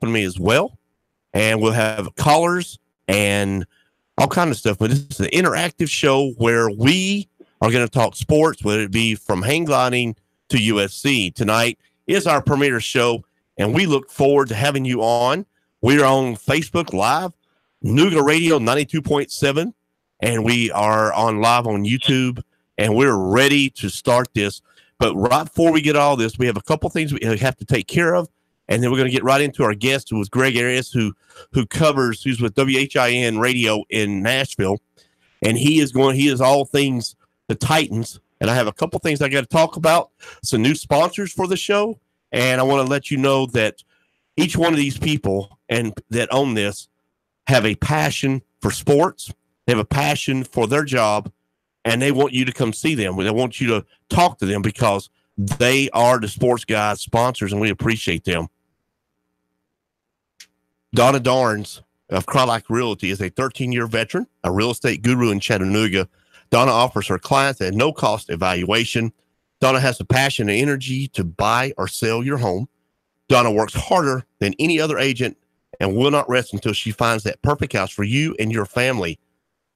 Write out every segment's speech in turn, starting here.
helping me as well. And we'll have callers and all kind of stuff. But this is an interactive show where we are going to talk sports, whether it be from hang gliding to USC. Tonight is our premiere show, and we look forward to having you on. We're on Facebook Live, Nougat Radio 92.7, and we are on live on YouTube, and we're ready to start this. But right before we get all this, we have a couple things we have to take care of, and then we're going to get right into our guest, who is Greg Arias, who's with WHIN Radio in Nashville, and he is all things the Titans. And I have a couple things I got to talk about, some new sponsors for the show, and I want to let you know that each one of these people and that own this have a passion for sports. They have a passion for their job, and they want you to come see them. They want you to talk to them because they are the Sportz Guys sponsors, and we appreciate them. Donna Darns of Crylak Realty is a 13-year veteran, a real estate guru in Chattanooga. Donna offers her clients a no-cost evaluation. Donna has the passion and energy to buy or sell your home. Donna works harder than any other agent and will not rest until she finds that perfect house for you and your family.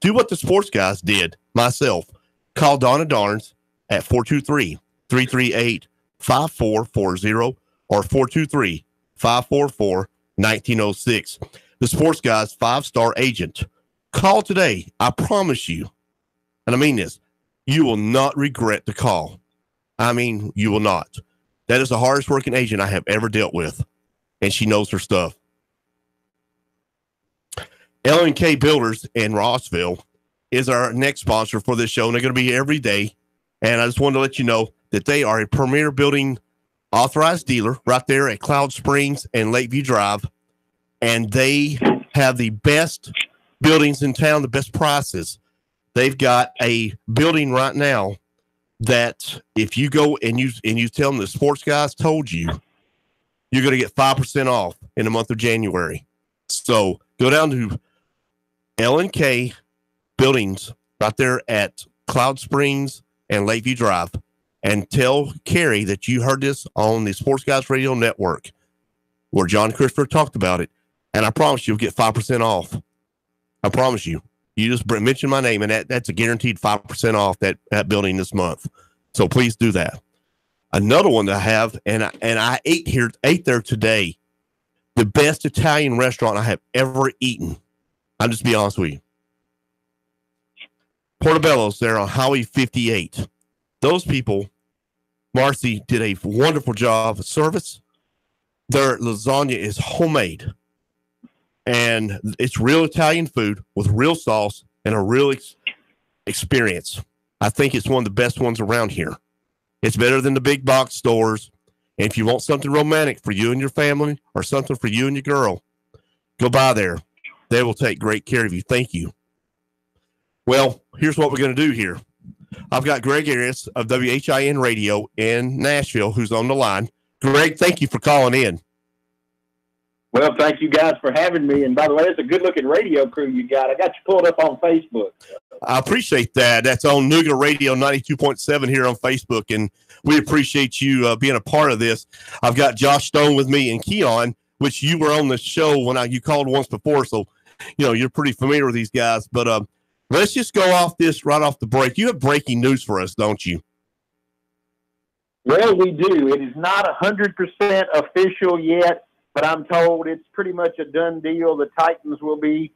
Do what the Sportz Guys did, myself. Call Donna Darns at 423-338-5440 or 423-544-1906. The Sportz Guys 5-star agent. Call today. I promise you, and I mean this, you will not regret the call. I mean, you will not. That is the hardest working agent I have ever dealt with, and she knows her stuff. L&K Builders in Rossville is our next sponsor for this show, and they're going to be here every day. And I just wanted to let you know that they are a premier building authorized dealer right there at Cloud Springs and Lakeview Drive, and they have the best buildings in town, the best prices. They've got a building right now that if you go and you tell them the Sportz Guys told you, you're going to get 5% off in the month of January. So go down to L&K Buildings right there at Cloud Springs and Lakeview Drive and tell Carrie that you heard this on the Sportz Guys Radio Network where John Christopher talked about it. And I promise you'll get 5% off. I promise you. You just mention my name, and that's a guaranteed 5% off that building this month. So please do that. Another one that I have, and I ate there today, the best Italian restaurant I have ever eaten. I'll just be honest with you. Portobello's there on Highway 58. Those people, Marcy, did a wonderful job of service. Their lasagna is homemade. And it's real Italian food with real sauce and a real experience. I think it's one of the best ones around here. It's better than the big box stores. And if you want something romantic for you and your family or something for you and your girl, go by there. They will take great care of you. Thank you. Well, here's what we're going to do here. I've got Greg Arias of WHIN Radio in Nashville who's on the line. Greg, thank you for calling in. Well, thank you guys for having me. And by the way, it's a good-looking radio crew you got. I got you pulled up on Facebook. I appreciate that. That's on Nougat Radio 92.7 here on Facebook, and we appreciate you being a part of this. I've got Josh Stone with me and Keon, which you were on the show when you called once before, so you're pretty familiar with these guys. But let's just go off this right off the break. You have breaking news for us, don't you? Well, we do. It is not 100% official yet, but I'm told it's pretty much a done deal. The Titans will be,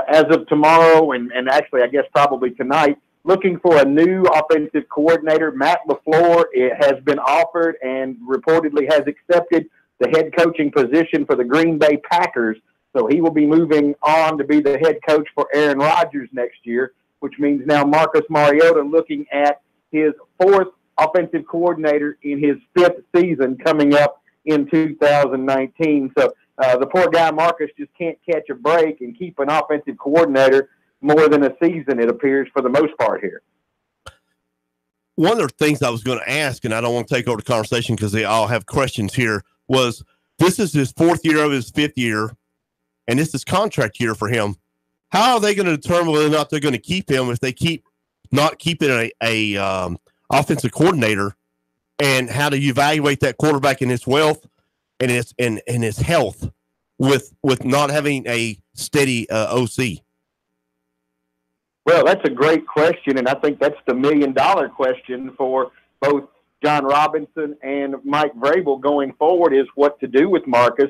as of tomorrow, and actually I guess probably tonight, looking for a new offensive coordinator. Matt LaFleur has been offered and reportedly has accepted the head coaching position for the Green Bay Packers. So he will be moving on to be the head coach for Aaron Rodgers next year, which means now Marcus Mariota looking at his fourth offensive coordinator in his fifth season coming up in 2019. So the poor guy Marcus just can't catch a break and keep an offensive coordinator more than a season, it appears, for the most part here. One of the things I was going to ask, and I don't want to take over the conversation because they all have questions here, was this is his fourth year of his fifth year, and this is contract year for him. How are they going to determine whether or not they're going to keep him if they keep not keeping a offensive coordinator? And how do you evaluate that quarterback in his wealth and his health with not having a steady OC? Well, that's a great question, and I think that's the million-dollar question for both John Robinson and Mike Vrabel going forward, is what to do with Marcus.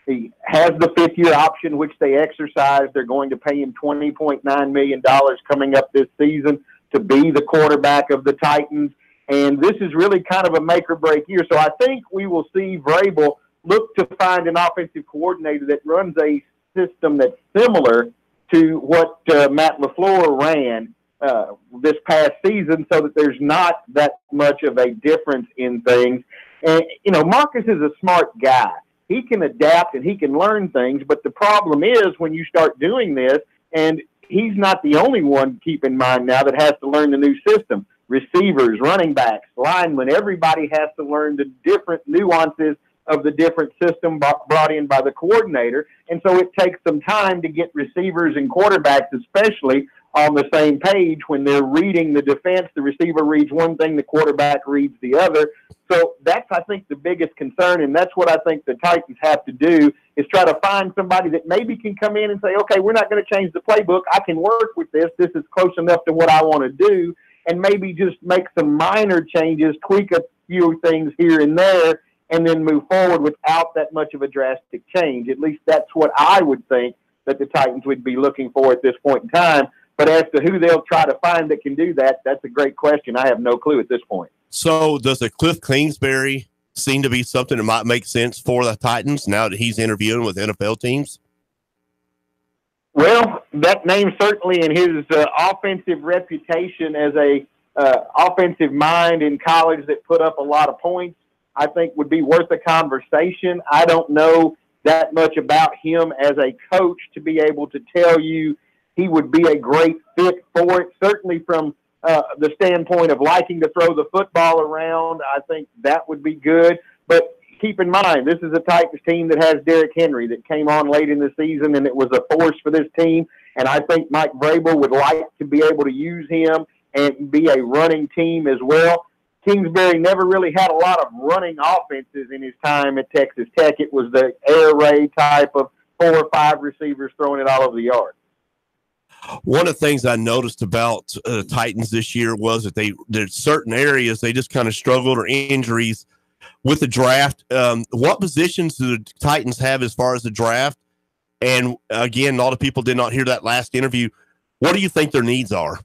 He has the fifth-year option, which they exercise. They're going to pay him $20.9 million coming up this season to be the quarterback of the Titans. And this is really kind of a make-or-break year. So I think we will see Vrabel look to find an offensive coordinator that runs a system that's similar to what Matt LaFleur ran this past season, so that there's not that much of a difference in things. And, you know, Marcus is a smart guy. He can adapt and he can learn things, but the problem is when you start doing this, and he's not the only one, keep in mind now, that has to learn the new system. Receivers, running backs, linemen, everybody has to learn the different nuances of the different system brought in by the coordinator. And so it takes some time to get receivers and quarterbacks especially on the same page when they're reading the defense. The receiver reads one thing, the quarterback reads the other. So that's, I think, the biggest concern, and that's what I think the Titans have to do, is try to find somebody that maybe can come in and say, okay, we're not going to change the playbook. I can work with this. This is close enough to what I want to do, and maybe just make some minor changes, tweak a few things here and there, and then move forward without that much of a drastic change. At least that's what I would think that the Titans would be looking for at this point in time. But as to who they'll try to find that can do that, that's a great question. I have no clue at this point. So does a Cliff Kingsbury seem to be something that might make sense for the Titans now that he's interviewing with NFL teams? Well, that name certainly, in his offensive reputation as a offensive mind in college that put up a lot of points, I think would be worth a conversation. I don't know that much about him as a coach to be able to tell you he would be a great fit for it. Certainly from the standpoint of liking to throw the football around, I think that would be good. But keep in mind, this is a Titans team that has Derrick Henry that came on late in the season, and it was a force for this team. And I think Mike Vrabel would like to be able to use him and be a running team as well. Kingsbury never really had a lot of running offenses in his time at Texas Tech. It was the air raid type of 4 or 5 receivers throwing it all over the yard. One of the things I noticed about Titans this year was that there's certain areas they just kind of struggled, or injuries with the draft. What positions do the Titans have as far as the draft? And again, a lot of people did not hear that last interview. What do you think their needs are?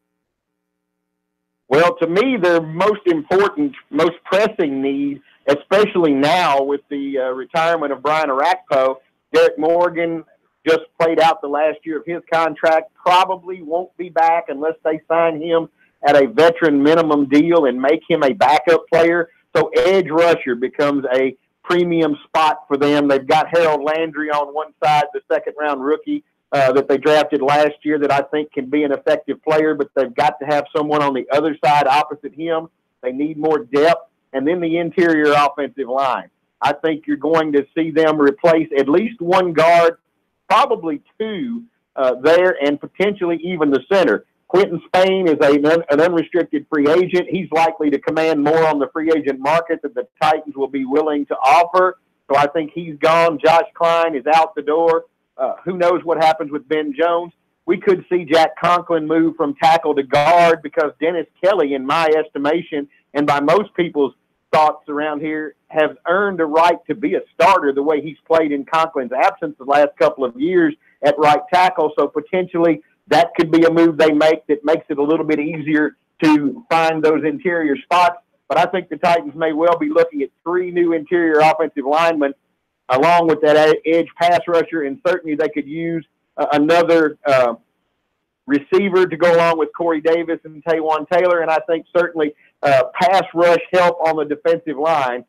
Well, to me, their most important, most pressing need, especially now with the retirement of Brian Orakpo, Derek Morgan just played out the last year of his contract, probably won't be back unless they sign him at a veteran minimum deal and make him a backup player. So edge rusher becomes a premium spot for them. They've got Harold Landry on one side, the second-round rookie that they drafted last year that I think can be an effective player, but they've got to have someone on the other side opposite him. They need more depth. And then the interior offensive line. I think you're going to see them replace at least one guard, probably 2 there, and potentially even the center. Quentin Spain is an unrestricted free agent. He's likely to command more on the free agent market that the Titans will be willing to offer. So I think he's gone. Josh Klein is out the door. Who knows what happens with Ben Jones? We could see Jack Conklin move from tackle to guard, because Dennis Kelly, in my estimation, and by most people's thoughts around here, has earned a right to be a starter the way he's played in Conklin's absence the last couple of years at right tackle. So potentially that could be a move they make that makes it a little bit easier to find those interior spots. But I think the Titans may well be looking at 3 new interior offensive linemen along with that edge pass rusher, and certainly they could use another receiver to go along with Corey Davis and Taywan Taylor. And I think certainly pass rush help on the defensive line,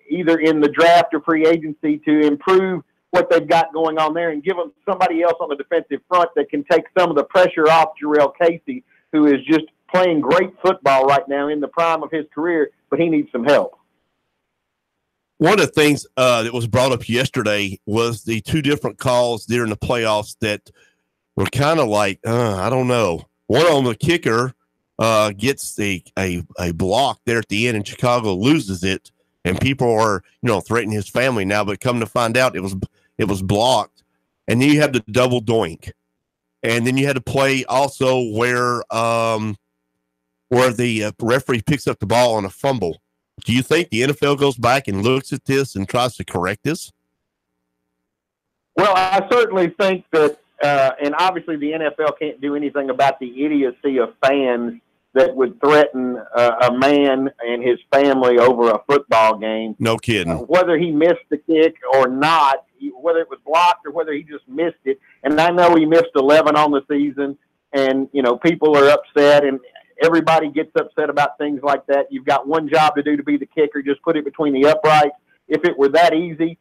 either in the draft or free agency, to improve what they've got going on there and give them somebody else on the defensive front that can take some of the pressure off Jarrell Casey, who is just playing great football right now in the prime of his career, but he needs some help. One of the things that was brought up yesterday was the 2 different calls during the playoffs that were kind of like, I don't know. One of them, the kicker, gets a block there at the end, and Chicago loses it, and people are threatening his family now. But come to find out, it It was blocked. And then you had the double doink. And then you had to play also where the referee picks up the ball on a fumble. Do you think the NFL goes back and looks at this and tries to correct this? Well, I certainly think that, and obviously the NFL can't do anything about the idiocy of fans that would threaten a man and his family over a football game. No kidding. Whether he missed the kick or not, whether it was blocked or whether he just missed it. And I know he missed 11 on the season, and, people are upset, and everybody gets upset about things like that. You've got one job to do to be the kicker. Just put it between the uprights. If it were that easy,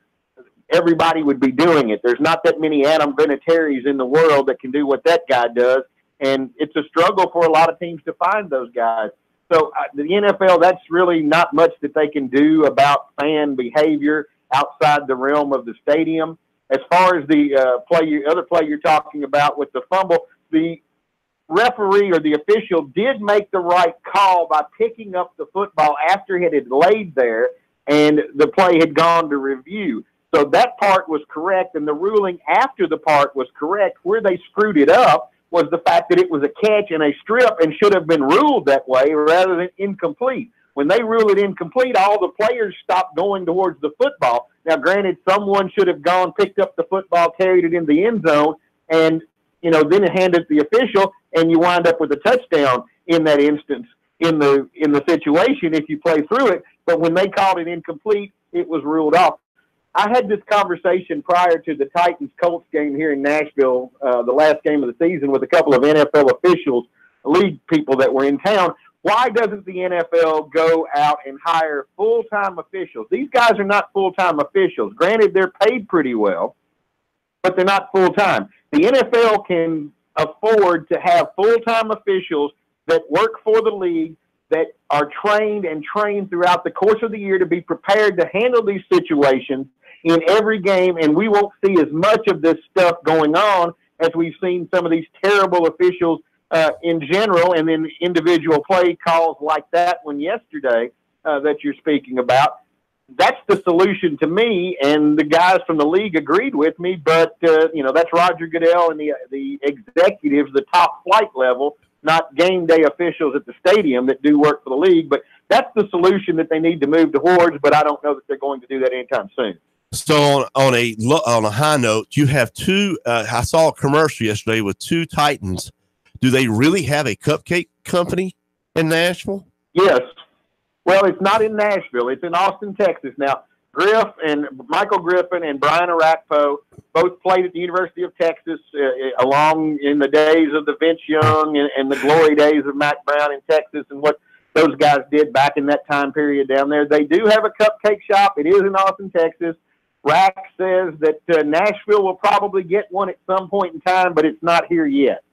everybody would be doing it. There's not that many Adam Vinatieri's in the world that can do what that guy does. And it's a struggle for a lot of teams to find those guys. So the NFL, that's really not much that they can do about fan behavior outside the realm of the stadium. As far as the other play you're talking about with the fumble, the referee or the official did make the right call by picking up the football after it had laid there and the play had gone to review. So that part was correct, and the ruling after the part was correct. Where they screwed it up was the fact that it was a catch and a strip and should have been ruled that way rather than incomplete. When they rule it incomplete, all the players stop going towards the football. Now, granted, someone should have gone, picked up the football, carried it in the end zone, and, then handed it to the official, and you wind up with a touchdown in that instance in the situation if you play through it. But when they called it incomplete, it was ruled off. I had this conversation prior to the Titans-Colts game here in Nashville, the last game of the season, with a couple of NFL officials, league people that were in town. Why doesn't the NFL go out and hire full-time officials? These guys are not full-time officials. Granted, they're paid pretty well, but they're not full-time. The NFL can afford to have full-time officials that work for the league, that are trained throughout the course of the year to be prepared to handle these situations in every game, and we won't see as much of this stuff going on as we've seen some of these terrible officials in general, and then individual play calls like that one yesterday that you're speaking about. That's the solution to me, and the guys from the league agreed with me, but, that's Roger Goodell and the executives, the top flight level, not game day officials at the stadium that do work for the league. But that's the solution that they need to move towards, but I don't know that they're going to do that anytime soon. So on a high note, you have two, I saw a commercial yesterday with two Titans. Do they really have a cupcake company in Nashville? Yes. Well, it's not in Nashville. It's in Austin, Texas. Now, Michael Griffin and Brian Arakpo both played at the University of Texas along in the days of the Vince Young and the glory days of Mack Brown in Texas and what those guys did back in that time period down there. They do have a cupcake shop. It is in Austin, Texas. Rack says that Nashville will probably get one at some point in time, but it's not here yet.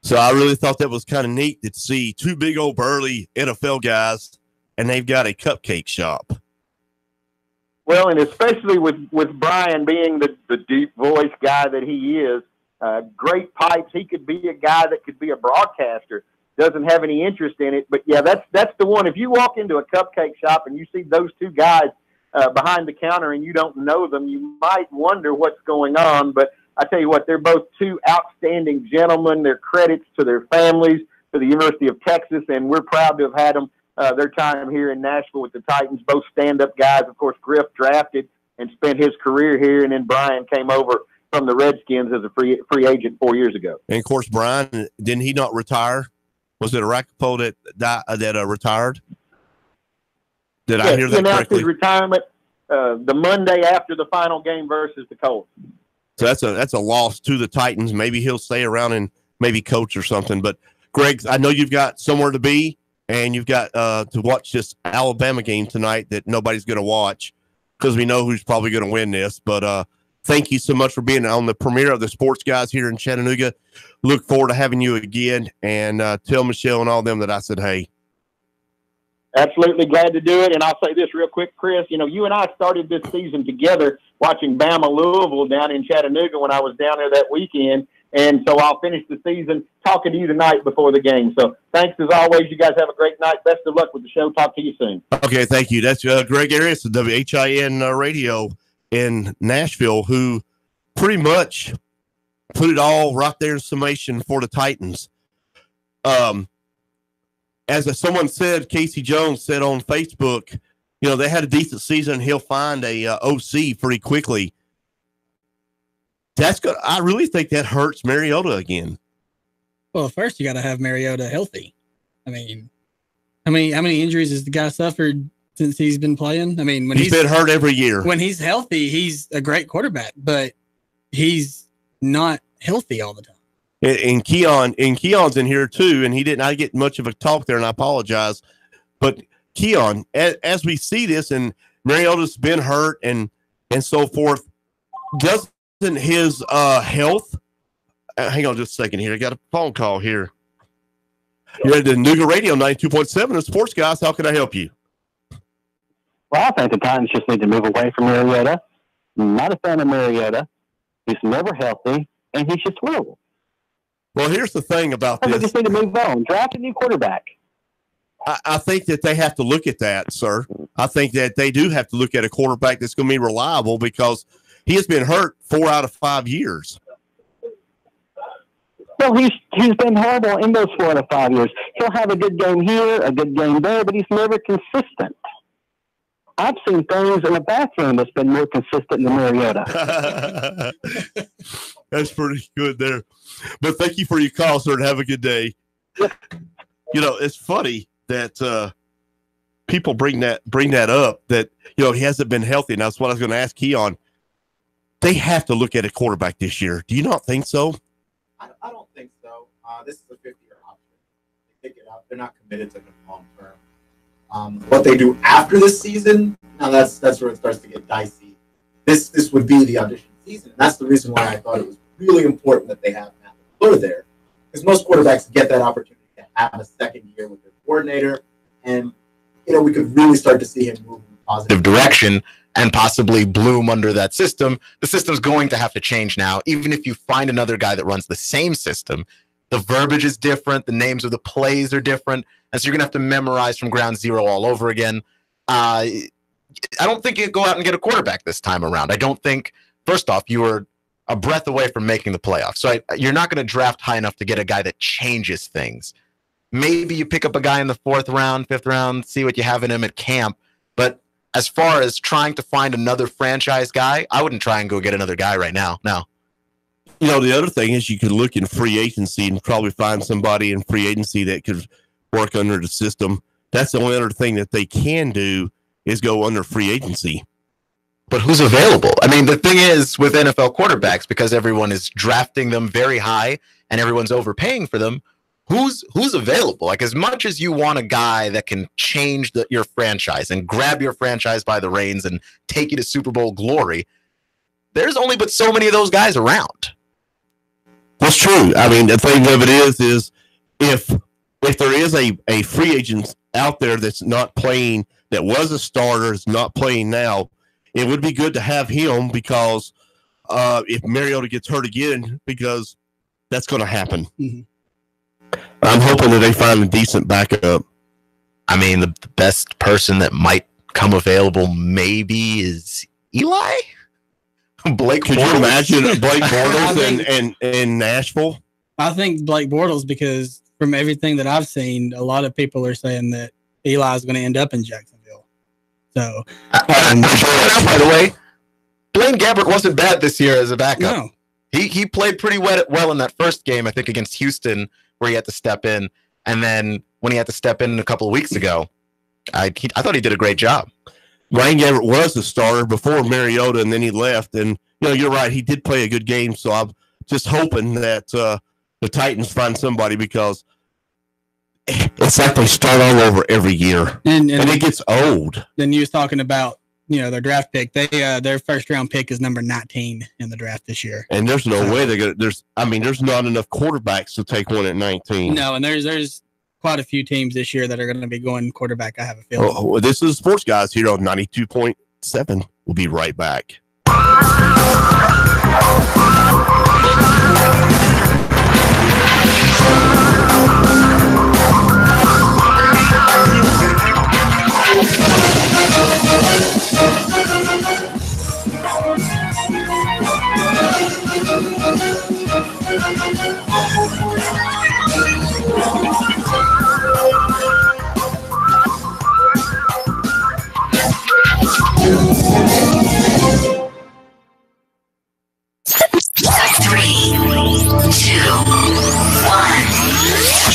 So I really thought that was kind of neat to see two big old burly NFL guys, and they've got a cupcake shop. Well, and especially with Brian being the deep voice guy that he is, great pipes. He could be a guy that could be a broadcaster. Doesn't have any interest in it, but yeah, that's the one. If you walk into a cupcake shop and you see those two guys behind the counter and you don't know them, you might wonder what's going on. But I tell you what, they're both two outstanding gentlemen. They're credits to their families, to the University of Texas, and we're proud to have had them their time here in Nashville with the Titans. Both stand-up guys. Of course, Griff drafted and spent his career here, and then Brian came over from the Redskins as a free agent 4 years ago. And of course, Brian, didn't he not retire? Was it Arakpo that retired? Did I hear that correctly? He announced his retirement the Monday after the final game versus the Colts. So that's a loss to the Titans. Maybe he'll stay around and maybe coach or something. But Greg, I know you've got somewhere to be, and you've got to watch this Alabama game tonight that nobody's going to watch because we know who's probably going to win this. But thank you so much for being on the premiere of the Sportz Guys here in Chattanooga. Look forward to having you again, and tell Michelle and all them that I said hey. Absolutely glad to do it. And I'll say this real quick, Chris. You and I started this season together watching Bama Louisville down in Chattanooga when I was down there that weekend. And so I'll finish the season talking to you tonight before the game. So thanks as always. You guys have a great night. Best of luck with the show. Talk to you soon. Okay, thank you. That's Greg Arias of WHIN Radio in Nashville who pretty much put it all right there in summation for the Titans. As someone said, Casey Jones said on Facebook, they had a decent season. He'll find a OC pretty quickly. That's good. I really think that hurts Mariota again. Well, first you got to have Mariota healthy. I mean, how many injuries has the guy suffered since he's been playing? I mean, when he's been hurt every year. When he's healthy, he's a great quarterback, but he's not healthy all the time. And Keon's in here too, and he did not get much of a talk there, and I apologize. But Keon, as we see this, and Mariota's been hurt and so forth, doesn't his health? Hang on just a second here. I got a phone call here. You're at the Nuga Radio 92.7 of Sportz Guys. How can I help you? Well, I think the Titans just need to move away from Mariota. I'm not a fan of Mariota. He's never healthy, and he's just horrible. Well, here's the thing about this. They just need to move on. Draft a new quarterback. I think that they have to look at that, sir. I think that they do have to look at a quarterback that's going to be reliable because he has been hurt 4 out of 5 years. Well, he's been horrible in those 4 out of 5 years. He'll have a good game here, a good game there, but he's never consistent. I've seen things in the bathroom that's been more consistent than Mariota. That's pretty good there. But thank you for your call, sir, and have a good day. It's funny that people bring that up, that, he hasn't been healthy. And that's what I was going to ask Keon. They have to look at a quarterback this year. Do you not think so? I don't think so. This is a 50-year option. They pick it up. They're not committed to the long term. What they do after this season, now that's where it starts to get dicey. This would be the audition season. And that's the reason why I thought it was really important that they have Matt LaFleur there. Because most quarterbacks get that opportunity to have a second year with their coordinator. And, we could really start to see him move in a positive direction and possibly bloom under that system. The system's going to have to change now. Even if you find another guy that runs the same system, the verbiage is different. The names of the plays are different. And so you're going to have to memorize from ground zero all over again. I don't think you go out and get a quarterback this time around. I don't think, first off, you were a breath away from making the playoffs. So you're not going to draft high enough to get a guy that changes things. Maybe you pick up a guy in the 4th round, 5th round, see what you have in him at camp. But as far as trying to find another franchise guy, I wouldn't try and go get another guy right now. No. The other thing is you could look in free agency and probably find somebody in free agency that could work under the system. That's the only other thing that they can do is go under free agency. But who's available? I mean, the thing is with NFL quarterbacks, because everyone is drafting them very high and everyone's overpaying for them, who's available? Like, as much as you want a guy that can change your franchise and grab your franchise by the reins and take you to Super Bowl glory, there's only but so many of those guys around. That's true. I mean, the thing of it is if there is a free agent out there that's not playing, that was a starter, is not playing now, it would be good to have him because if Mariota gets hurt again, because that's going to happen. Mm-hmm. I'm hoping that they find a decent backup. I mean, the best person that might come available maybe is Eli? Blake Could Bortles? You imagine Blake Bortles in Nashville? I think Blake Bortles, because from everything that I've seen, a lot of people are saying that Eli is going to end up in Jacksonville. So, by the way, Blaine Gabbert wasn't bad this year as a backup. No. He played pretty well in that first game, I think, against Houston, where he had to step in. And then when he had to step in a couple of weeks ago, I thought he did a great job. Blaine Gabbert was the starter before Mariota, and then he left. And, you're right. He did play a good game. So I'm just hoping that the Titans find somebody, because it's like they start all over every year. And it gets old. Then you was talking about, their draft pick. They their first round pick is number 19 in the draft this year. And there's no way there's not enough quarterbacks to take one at 19. No, and there's quite a few teams this year that are going to be going quarterback, I have a feeling. Well, this is Sportz Guys here on 92.7. We'll be right back.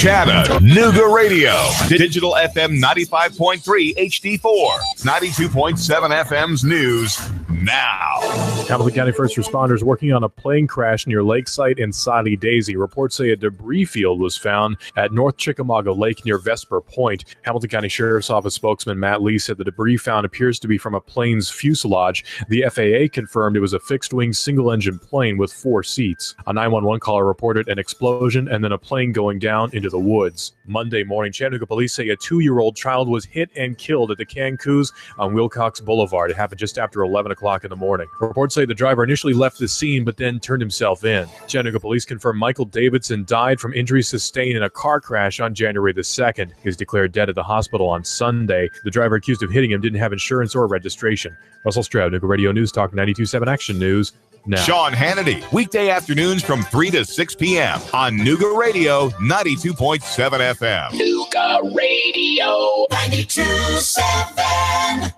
Chattanooga Radio. Digital FM 95.3 HD4. 92.7 FM's news now. Hamilton County first responders working on a plane crash near Lakeside and Soddy Daisy. Reports say a debris field was found at North Chickamauga Lake near Vesper Point. Hamilton County Sheriff's Office spokesman Matt Lee said the debris found appears to be from a plane's fuselage. The FAA confirmed it was a fixed-wing single-engine plane with 4 seats. A 911 caller reported an explosion and then a plane going down into the woods. Monday morning, Chattanooga police say a 2-year-old child was hit and killed at the Cancus on Wilcox Boulevard. It happened just after 11 o'clock in the morning. Reports say the driver initially left the scene but then turned himself in. Chattanooga police confirmed Michael Davidson died from injuries sustained in a car crash on January the 2nd. He was declared dead at the hospital on Sunday. The driver accused of hitting him didn't have insurance or registration. Russell Stroud, Chattanooga Radio News Talk 92.7 Action News. Now. Sean Hannity, weekday afternoons from 3 to 6 p.m. on Nooga Radio 92.7 FM. Nooga Radio 92.7.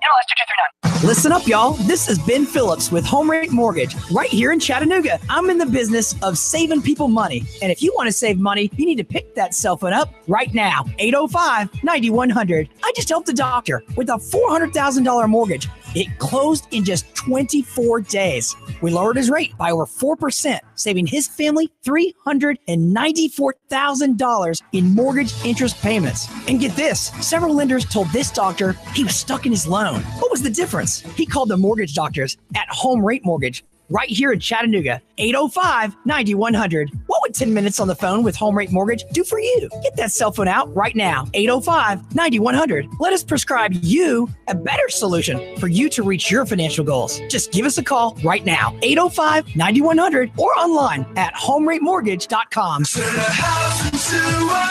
Listen up, y'all. This is Ben Phillips with Home Rate Mortgage right here in Chattanooga. I'm in the business of saving people money. And if you want to save money, you need to pick that cell phone up right now. 805-9100. I just helped a doctor with a $400,000 mortgage. It closed in just 24 days. We lowered his rate by over 4%, saving his family $394,000 in mortgage interest payments. And get this, several lenders told this doctor he was stuck in his loan. What was the difference? He called the mortgage doctors at Home Rate Mortgage right here in Chattanooga, 805-9100. What would 10 minutes on the phone with Home Rate Mortgage do for you? Get that cell phone out right now, 805-9100. Let us prescribe you a better solution for you to reach your financial goals. Just give us a call right now, 805-9100, or online at homeratemortgage.com. To the house and to a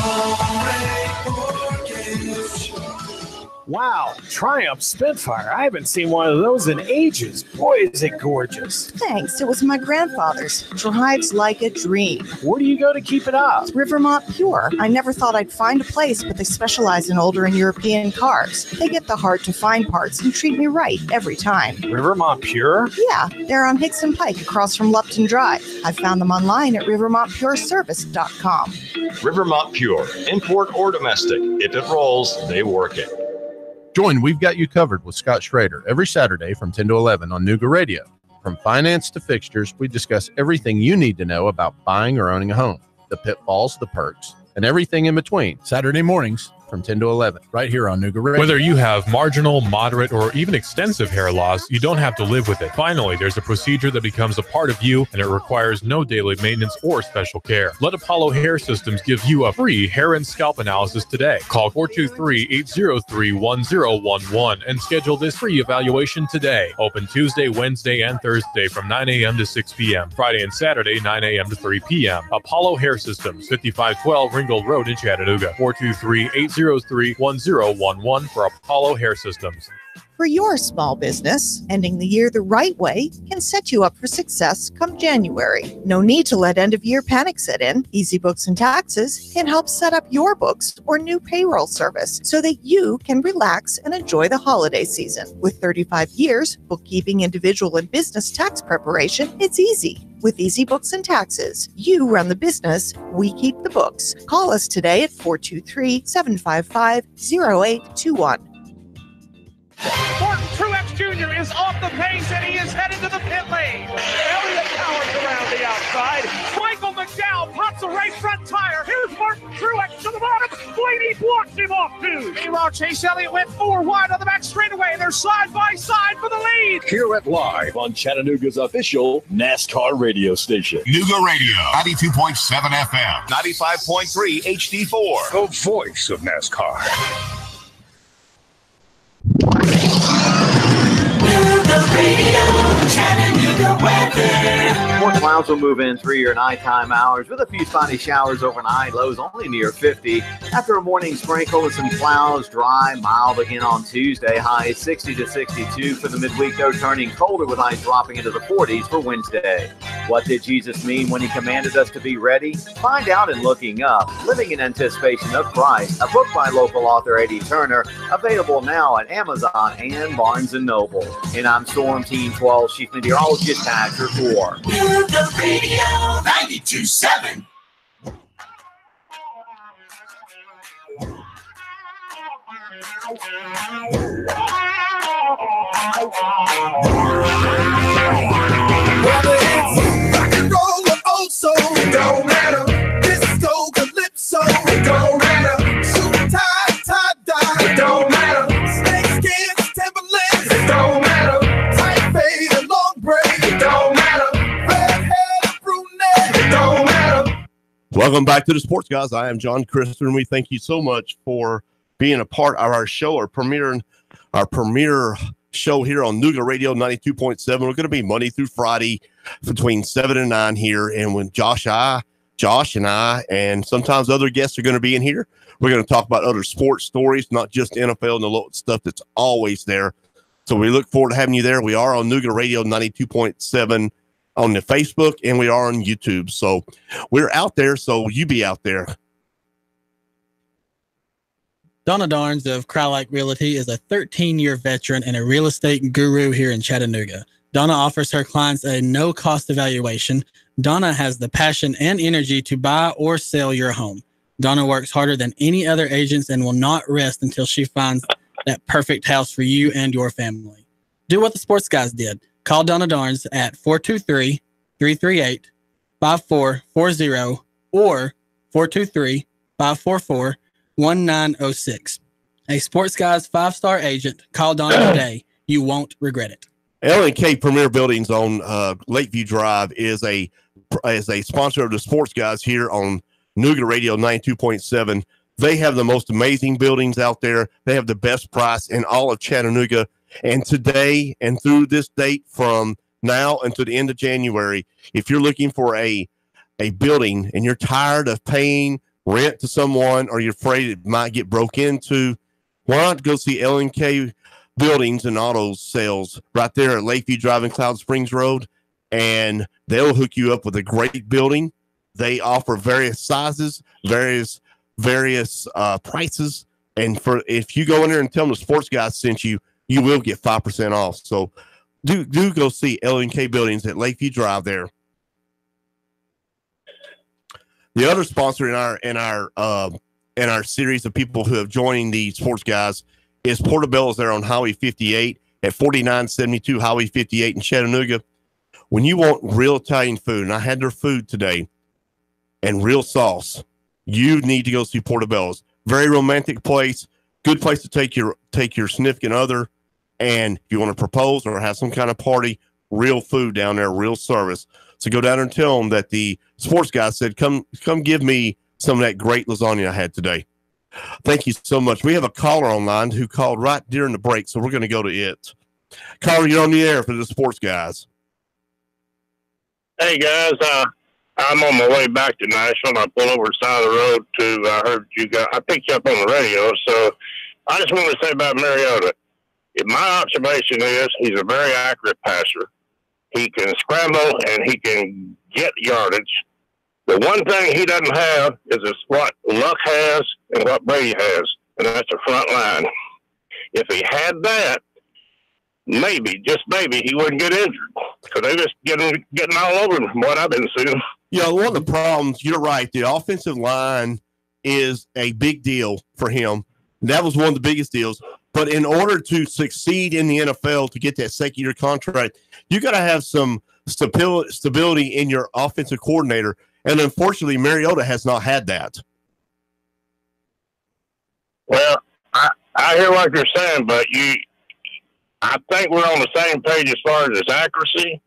home rate mortgage. Wow, Triumph Spitfire. I haven't seen one of those in ages. Boy, is it gorgeous. Thanks. It was my grandfather's. Drives like a dream. Where do you go to keep it up? Rivermont Pure. I never thought I'd find a place, but they specialize in older and European cars. They get the hard-to-find parts and treat me right every time. Rivermont Pure? Yeah, they're on Hickson Pike across from Lupton Drive. I found them online at rivermontpureservice.com. Rivermont Pure. Import or domestic. If it rolls, they work it. Join We've Got You Covered with Scott Schrader every Saturday from 10 to 11 on Nooga Radio. From finance to fixtures, we discuss everything you need to know about buying or owning a home, the pitfalls, the perks, and everything in between. Saturday mornings from 10 to 11, right here on Nooga Radio. Whether you have marginal, moderate, or even extensive hair loss, you don't have to live with it. Finally, there's a procedure that becomes a part of you, and it requires no daily maintenance or special care. Let Apollo Hair Systems give you a free hair and scalp analysis today. Call 423-803-1011 and schedule this free evaluation today. Open Tuesday, Wednesday, and Thursday from 9 a.m. to 6 p.m. Friday and Saturday, 9 a.m. to 3 p.m. Apollo Hair Systems, 5512 Ringgold Road in Chattanooga. 423-803-1011 for Apollo Hair Systems. For your small business, ending the year the right way can set you up for success come January. No need to let end-of-year panic set in. Easy Books and Taxes can help set up your books or new payroll service so that you can relax and enjoy the holiday season. With 35 years, bookkeeping, individual, and business tax preparation, it's easy. With Easy Books and Taxes, you run the business, we keep the books. Call us today at 423-755-0821. Martin Truex Jr. is off the pace and he is headed to the pit lane. Elliott powers around the outside. Michael McDowell pops a right front tire. Here's Martin Truex to the bottom. Blaney blocks him off too. Meanwhile, Chase Elliott went 4 wide on the back straightaway. They're side by side for the lead. Hear it live on Chattanooga's official NASCAR radio station. Nooga Radio, 92.7 FM, 95.3 HD4. The voice of NASCAR. More clouds will move in through your nighttime hours with a few spotty showers overnight. Lows only near 50. After a morning sprinkle with some clouds, dry, mild again on Tuesday. Highs 60 to 62 for the midweek, though turning colder with highs dropping into the 40s for Wednesday. What did Jesus mean when he commanded us to be ready? Find out in Looking Up, Living in Anticipation of Christ, a book by local author Eddie Turner, available now at Amazon and Barnes & Noble. And I'm Storm Team 12 Chief Meteorologist Patrick Moore. Nooga Radio 92.7. Whether it's rock and roll or old soul, it don't matter. Disco, calypso, it don't matter. Suit tie, tie-dye, it don't matter. Snakeskins, Timberlands, it don't matter. Tight fade and long braid, it don't matter. Redhead, brunette, it don't matter. Welcome back to the Sports Guys. I am John Christopher, and we thank you so much for being a part of our show, our premiere show here on Nuga Radio 92.7. We're going to be Monday through Friday between 7 and 9 here. And when Josh and I, and sometimes other guests are going to be in here, we're going to talk about other sports stories, not just NFL and the little stuff that's always there. So we look forward to having you there. We are on Nuga Radio 92.7 on the Facebook, and we are on YouTube. So we're out there, so you be out there. Donna Darns of Crowlike Realty is a 13-year veteran and a real estate guru here in Chattanooga. Donna offers her clients a no-cost evaluation. Donna has the passion and energy to buy or sell your home. Donna works harder than any other agents and will not rest until she finds that perfect house for you and your family. Do what the Sports Guys did. Call Donna Darns at 423-338-5440 or 423-544-1906. A Sports Guys 5-star agent. Call Donna today. You won't regret it. L&K Premier Buildings on Lakeview Drive is a sponsor of the Sports Guys here on Nuga Radio 92.7. They have the most amazing buildings out there. They have the best price in all of Chattanooga. And today and through this date from now until the end of January, if you're looking for a building and you're tired of paying rent to someone or you're afraid it might get broke into, why not go see L&K Buildings and Auto Sales right there at Lakeview Drive and Cloud Springs Road, and they'll hook you up with a great building. They offer various sizes, various prices, and if you go in there and tell them the Sports Guys sent you, you will get 5% off. So do go see L&K Buildings at Lakeview Drive there. The other sponsor in our series of people who have joined the Sports Guys is Portobello's there on Highway 58 at 4972 Highway 58 in Chattanooga. When you want real Italian food, and I had their food today, and real sauce, you need to go see Portobello's. Very romantic place, good place to take your significant other, and if you want to propose or have some kind of party, real food down there, real service. So go down there and tell them that the Sports Guy said, come give me some of that great lasagna I had today. Thank you so much. We have a caller online who called right during the break, so we're going to go to it. Caller, you're on the air for the Sports Guys. Hey, guys. I'm on my way back to Nashville, and I pulled over the side of the road I heard you guys. I picked you up on the radio, so I just want to say about Mariota. My observation is he's a very accurate passer. He can scramble, and he can get yardage. The one thing he doesn't have is what Luck has and what Brady has, and that's a front line. If he had that, maybe, just maybe, he wouldn't get injured. So they're just getting all over him from what I've been seeing. Yeah, one of the problems, you're right, the offensive line is a big deal for him. That was one of the biggest deals. But in order to succeed in the NFL, to get that second-year contract, you got to have some stability in your offensive coordinator. And unfortunately, Mariota has not had that. Well, I hear what you're saying, but I think we're on the same page as far as his accuracy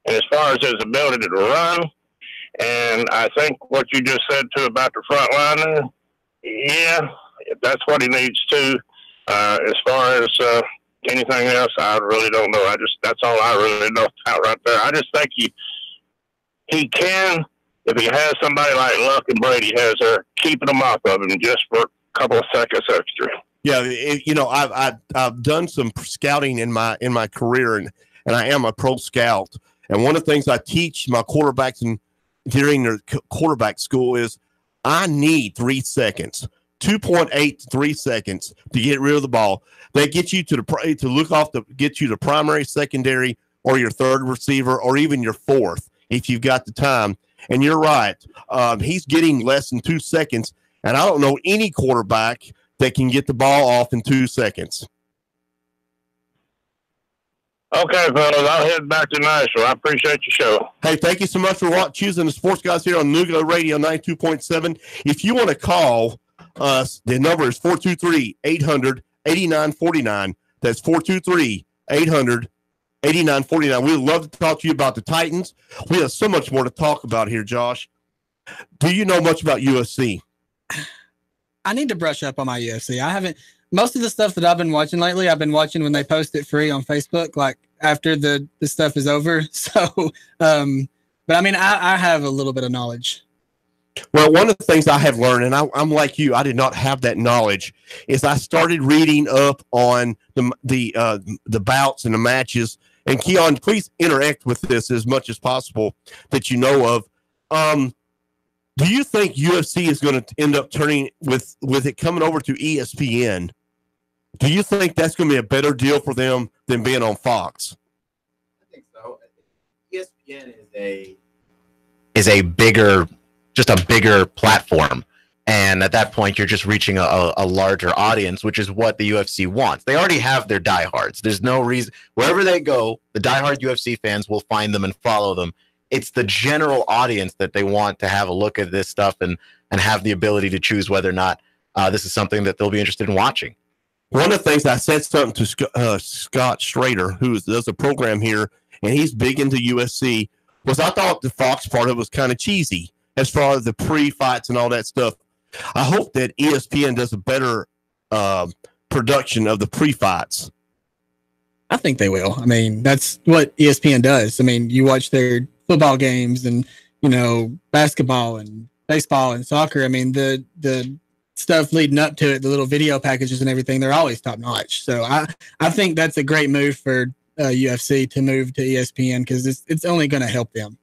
and as far as his ability to run. And I think what you just said, too, about the front liner, yeah, that's what he needs, too. As far as anything else, I really don't know. That's all I really know about right there. I just think he can, if he has somebody like Luck and Brady has there, keeping them off of him just for a couple of seconds extra. Yeah, I've done some scouting in my career, and I am a pro scout. And one of the things I teach my quarterbacks during their quarterback school is I need 3 seconds. 2.8 to 3 seconds to get rid of the ball. They get you get you to primary, secondary, or your third receiver, or even your fourth if you've got the time. And you're right. He's getting less than 2 seconds. And I don't know any quarterback that can get the ball off in 2 seconds. Okay, fellas, I'll head back to Nashville. I appreciate your show. Hey, thank you so much for choosing the Sports Guys here on Nuga Radio 92.7. If you want to call us, the number is 423-800-8949. That's 423-800-8949. We'd love to talk to you about the Titans. We have so much more to talk about here, Josh. Do you know much about UFC? I need to brush up on my UFC. I haven't. Most of the stuff that I've been watching lately, I've been watching when they post it free on Facebook, like after the stuff is over. So, but I mean, I have a little bit of knowledge. Well, one of the things I have learned, and I'm like you, I did not have that knowledge, is I started reading up on the bouts and the matches. And Keon, please interact with this as much as possible that you know of. Do you think UFC is going to end up turning with it coming over to ESPN? Do you think that's going to be a better deal for them than being on Fox? I think so. ESPN is a bigger platform. And at that point, you're just reaching a larger audience, which is what the UFC wants. They already have their diehards. There's no reason. Wherever they go, the diehard UFC fans will find them and follow them. It's the general audience that they want to have a look at this stuff and have the ability to choose whether or not this is something that they'll be interested in watching. One of the things I said something to Scott Schrader, who does a program here, and he's big into USC, was I thought the Fox part of it was kind of cheesy as far as the pre-fights and all that stuff. I hope that ESPN does a better production of the pre-fights. I think they will. I mean, that's what ESPN does. I mean, you watch their football games and, basketball and baseball and soccer. I mean, the stuff leading up to it, the little video packages and everything, they're always top notch. So I think that's a great move for UFC to move to ESPN because it's only going to help them.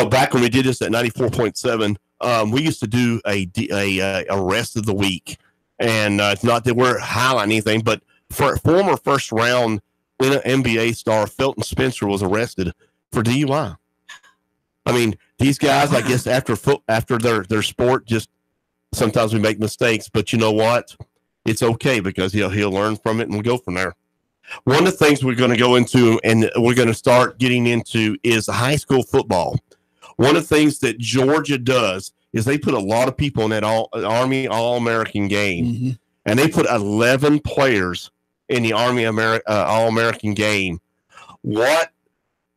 Back when we did this at 94.7, we used to do a rest of the week. And it's not that we're highlighting anything, but for former first round NBA star Felton Spencer was arrested for DUI. I mean, these guys, I guess, after their sport, just sometimes we make mistakes. But you know what? It's okay because he'll learn from it and we'll go from there. One of the things we're going to go into and we're going to start getting into is high school football. One of the things that Georgia does is they put a lot of people in that Army All-American game. Mm-hmm. And they put 11 players in the Army All-American game. What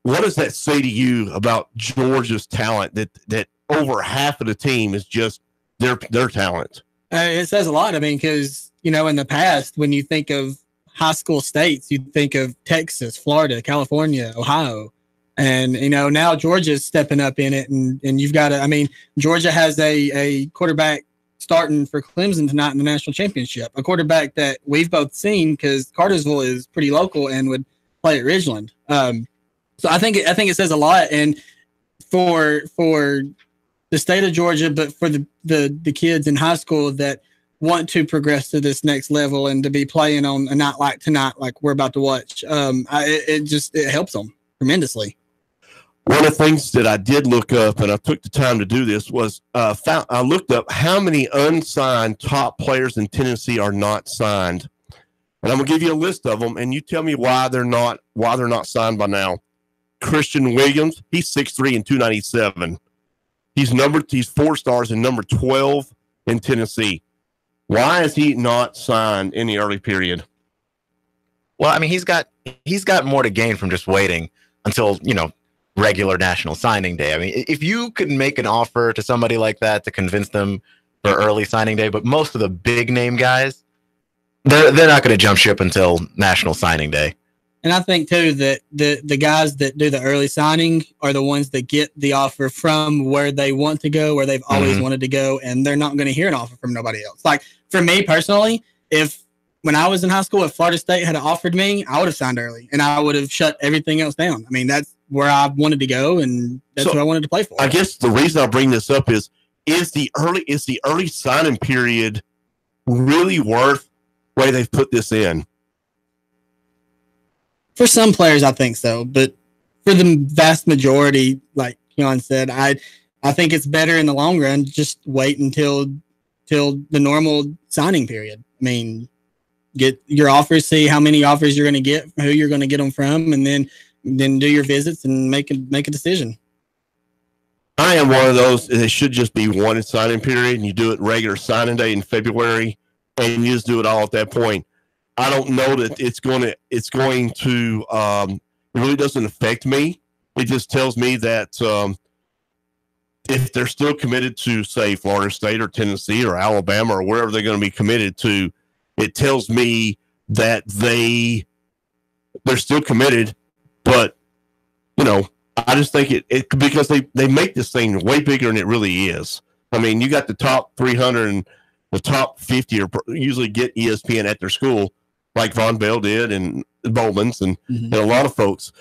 does that say to you about Georgia's talent that over half of the team is just their talent? It says a lot. I mean, because, in the past, when you think of high school states, you think of Texas, Florida, California, Ohio. And, now Georgia's stepping up in it. And you've got Georgia has a quarterback starting for Clemson tonight in the national championship, a quarterback that we've both seen because Cartersville is pretty local and would play at Ridgeland. So I think it says a lot, and for the state of Georgia, but for the kids in high school that want to progress to this next level and to be playing on a night like tonight, like we're about to watch, it helps them tremendously. One of the things that I did look up, and I took the time to do this, was I looked up how many unsigned top players in Tennessee are not signed, and I'm gonna give you a list of them, and you tell me why they're not signed by now. Christian Williams, he's 6'3" and 297. He's 4 stars and number 12 in Tennessee. Why is he not signed in the early period? Well, I mean, he's got more to gain from just waiting until, regular national signing day. I mean, if you could make an offer to somebody like that to convince them for early signing day, but most of the big name guys, they're not going to jump ship until national signing day. And I think, too, that the guys that do the early signing are the ones that get the offer from where they want to go, where they've always wanted to go, and they're not going to hear an offer from nobody else. Like, for me personally, when I was in high school, if Florida State had offered me, I would have signed early, and I would have shut everything else down. I mean, that's where I wanted to go, and that's who I wanted to play for. I guess the reason I bring this up is the early signing period really worth the way they've put this in? For some players, I think so, but for the vast majority, like Keon said, I think it's better in the long run. Just wait until the normal signing period. mean, get your offers, see how many offers you're going to get, who you're going to get them from, and then do your visits and make a decision. I am one of those. It should just be one signing period, and you do it regular signing day in February, and you just do it all at that point. I don't know that it's going to. It really doesn't affect me. It just tells me that if they're still committed to, say, Florida State or Tennessee or Alabama or wherever they're going to be committed to, it tells me that they're still committed. But I just think it because they make this thing way bigger than it really is. I mean, you got the top 300 and the top 50 usually get ESPN at their school, like Von Bell did and Bowman's and a lot of folks.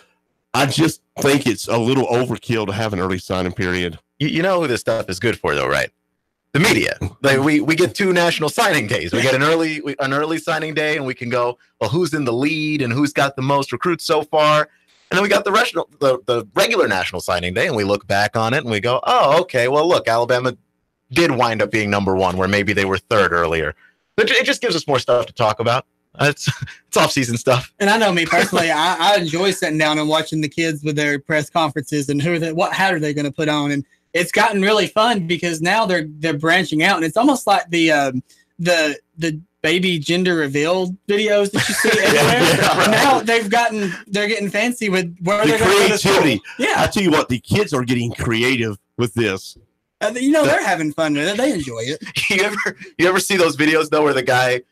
I just think it's a little overkill to have an early signing period. You know who this stuff is good for, though, right? The media. Like we get 2 national signing days. We get an early signing day, and we can go, well, who's in the lead and who's got the most recruits so far. And then we got the regular national signing day, and we look back on it and we go, oh, okay, well, look, Alabama did wind up being number 1, where maybe they were 3rd earlier. But it just gives us more stuff to talk about. It's off-season stuff. And I know me personally, I enjoy sitting down and watching the kids with their press conferences and what hat are they going to put on. And it's gotten really fun because now they're branching out, and it's almost like the baby gender reveal videos that you see everywhere. Now they're getting fancy with where the they're going to creativity. Yeah, I tell you what, the kids are getting creative with this. They're having fun with it. They enjoy it. You ever see those videos though, where the guy,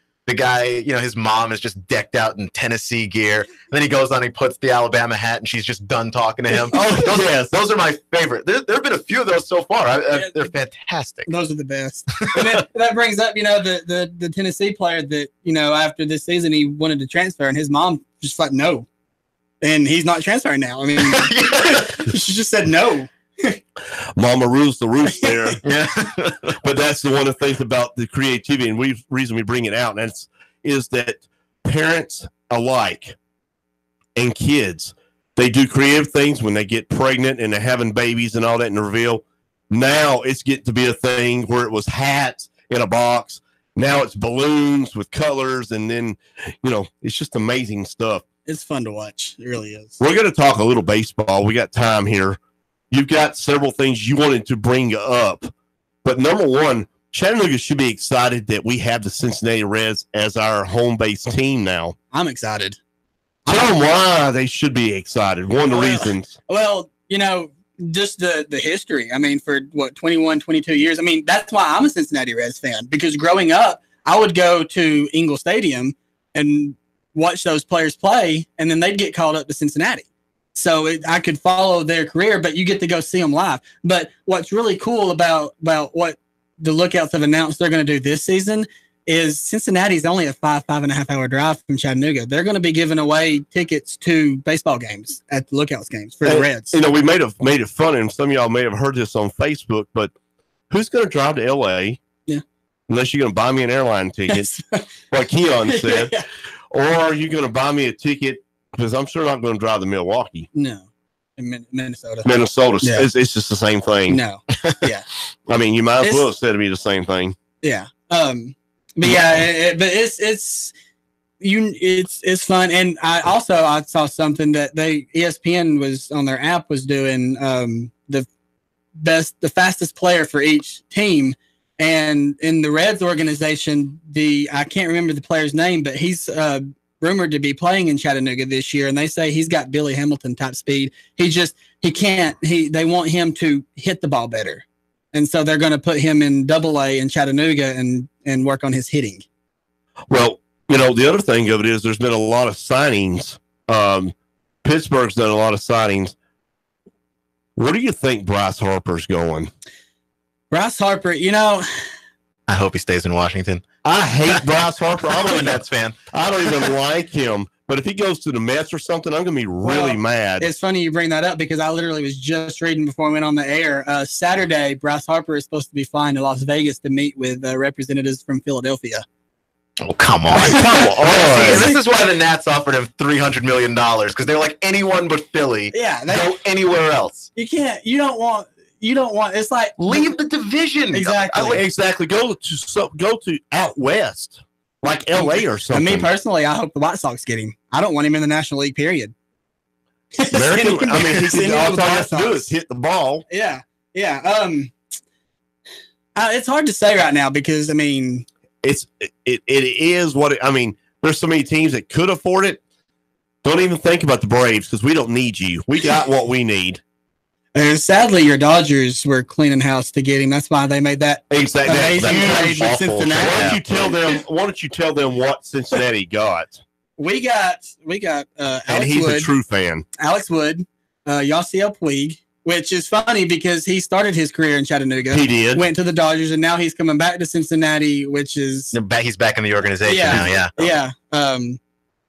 his mom is just decked out in Tennessee gear. And then he goes on, he puts the Alabama hat, and she's just done talking to him. Those are my favorite. There have been a few of those so far. They're fantastic. Those are the best. And that brings up, the Tennessee player that, after this season, he wanted to transfer, and his mom just like, no. And he's not transferring now. I mean, she just said no. Mama rules the roost there. But that's one of the things about the creativity, and reason we bring it out, and is that parents alike and kids, they do creative things when they get pregnant and they're having babies and all that in the reveal. Now it's getting to be a thing where it was hats in a box. Now it's balloons with colors, and then it's just amazing stuff. It's fun to watch. It really is. We're going to talk a little baseball. We got time here. You've got several things you wanted to bring up, but number one, Chattanooga should be excited that we have the Cincinnati Reds as our home base team now. I'm excited. Tell them why they should be excited. One of the reasons. Well, just the history. I mean, for 21, 22 years. I mean, that's why I'm a Cincinnati Reds fan, because growing up, I would go to Ingle Stadium and watch those players play, and then they'd get called up to Cincinnati. So I could follow their career, but you get to go see them live. But what's really cool about what the Lookouts have announced they're going to do this season is Cincinnati's only a 5.5 hour drive from Chattanooga. They're going to be giving away tickets to baseball games at the Lookouts games for the Reds. We made it fun, and some of y'all may have heard this on Facebook, but who's going to drive to L.A.? Yeah. Unless you're going to buy me an airline ticket, like Keon said. Yeah. Or are you going to buy me a ticket? Because I'm sure not going to drive to Milwaukee. No. In Minnesota. Yeah. It's just the same thing. No. Yeah. I mean, you might as well have said to be the same thing. Yeah. But yeah, but it's fun. And I saw something that ESPN was on their app was doing the fastest player for each team. And in the Reds organization, I can't remember the player's name, but he's rumored to be playing in Chattanooga this year, and they say he's got Billy Hamilton type speed. They want him to hit the ball better. And so they're going to put him in AA in Chattanooga and work on his hitting. Well, the other thing of it is there's been a lot of signings. Pittsburgh's done a lot of signings. Where do you think Bryce Harper's going? Bryce Harper, I hope he stays in Washington. I hate Bryce Harper. I'm a Mets fan. I don't even like him. But if he goes to the Mets or something, I'm going to be really mad. It's funny you bring that up because I literally was just reading before we went on the air. Saturday, Bryce Harper is supposed to be flying to Las Vegas to meet with representatives from Philadelphia. Oh, come on. Come on. This is why the Nats offered him $300 million, because they're like, anyone but Philly. Yeah. Go anywhere else. You don't want, it's like. Leave the division. Exactly. Exactly. Go to out west. like LA or something. And me personally, I hope the White Sox get him. I don't want him in the National League, period. American, I mean, all he has to do is hit the ball. Yeah. It's hard to say right now because, I mean, it is what I mean. There's so many teams that could afford it. Don't even think about the Braves because we don't need you. We got what we need. Sadly, your Dodgers were cleaning house to get him. That's why they made that exactly trade with Cincinnati. Why don't you tell them what Cincinnati got? We got Alex and he's Wood, a true fan. Alex Wood, Yasiel Puig, which is funny because he started his career in Chattanooga. He did. Went to the Dodgers, and now he's coming back to Cincinnati, which is he's back in the organization now. Yeah. Yeah. And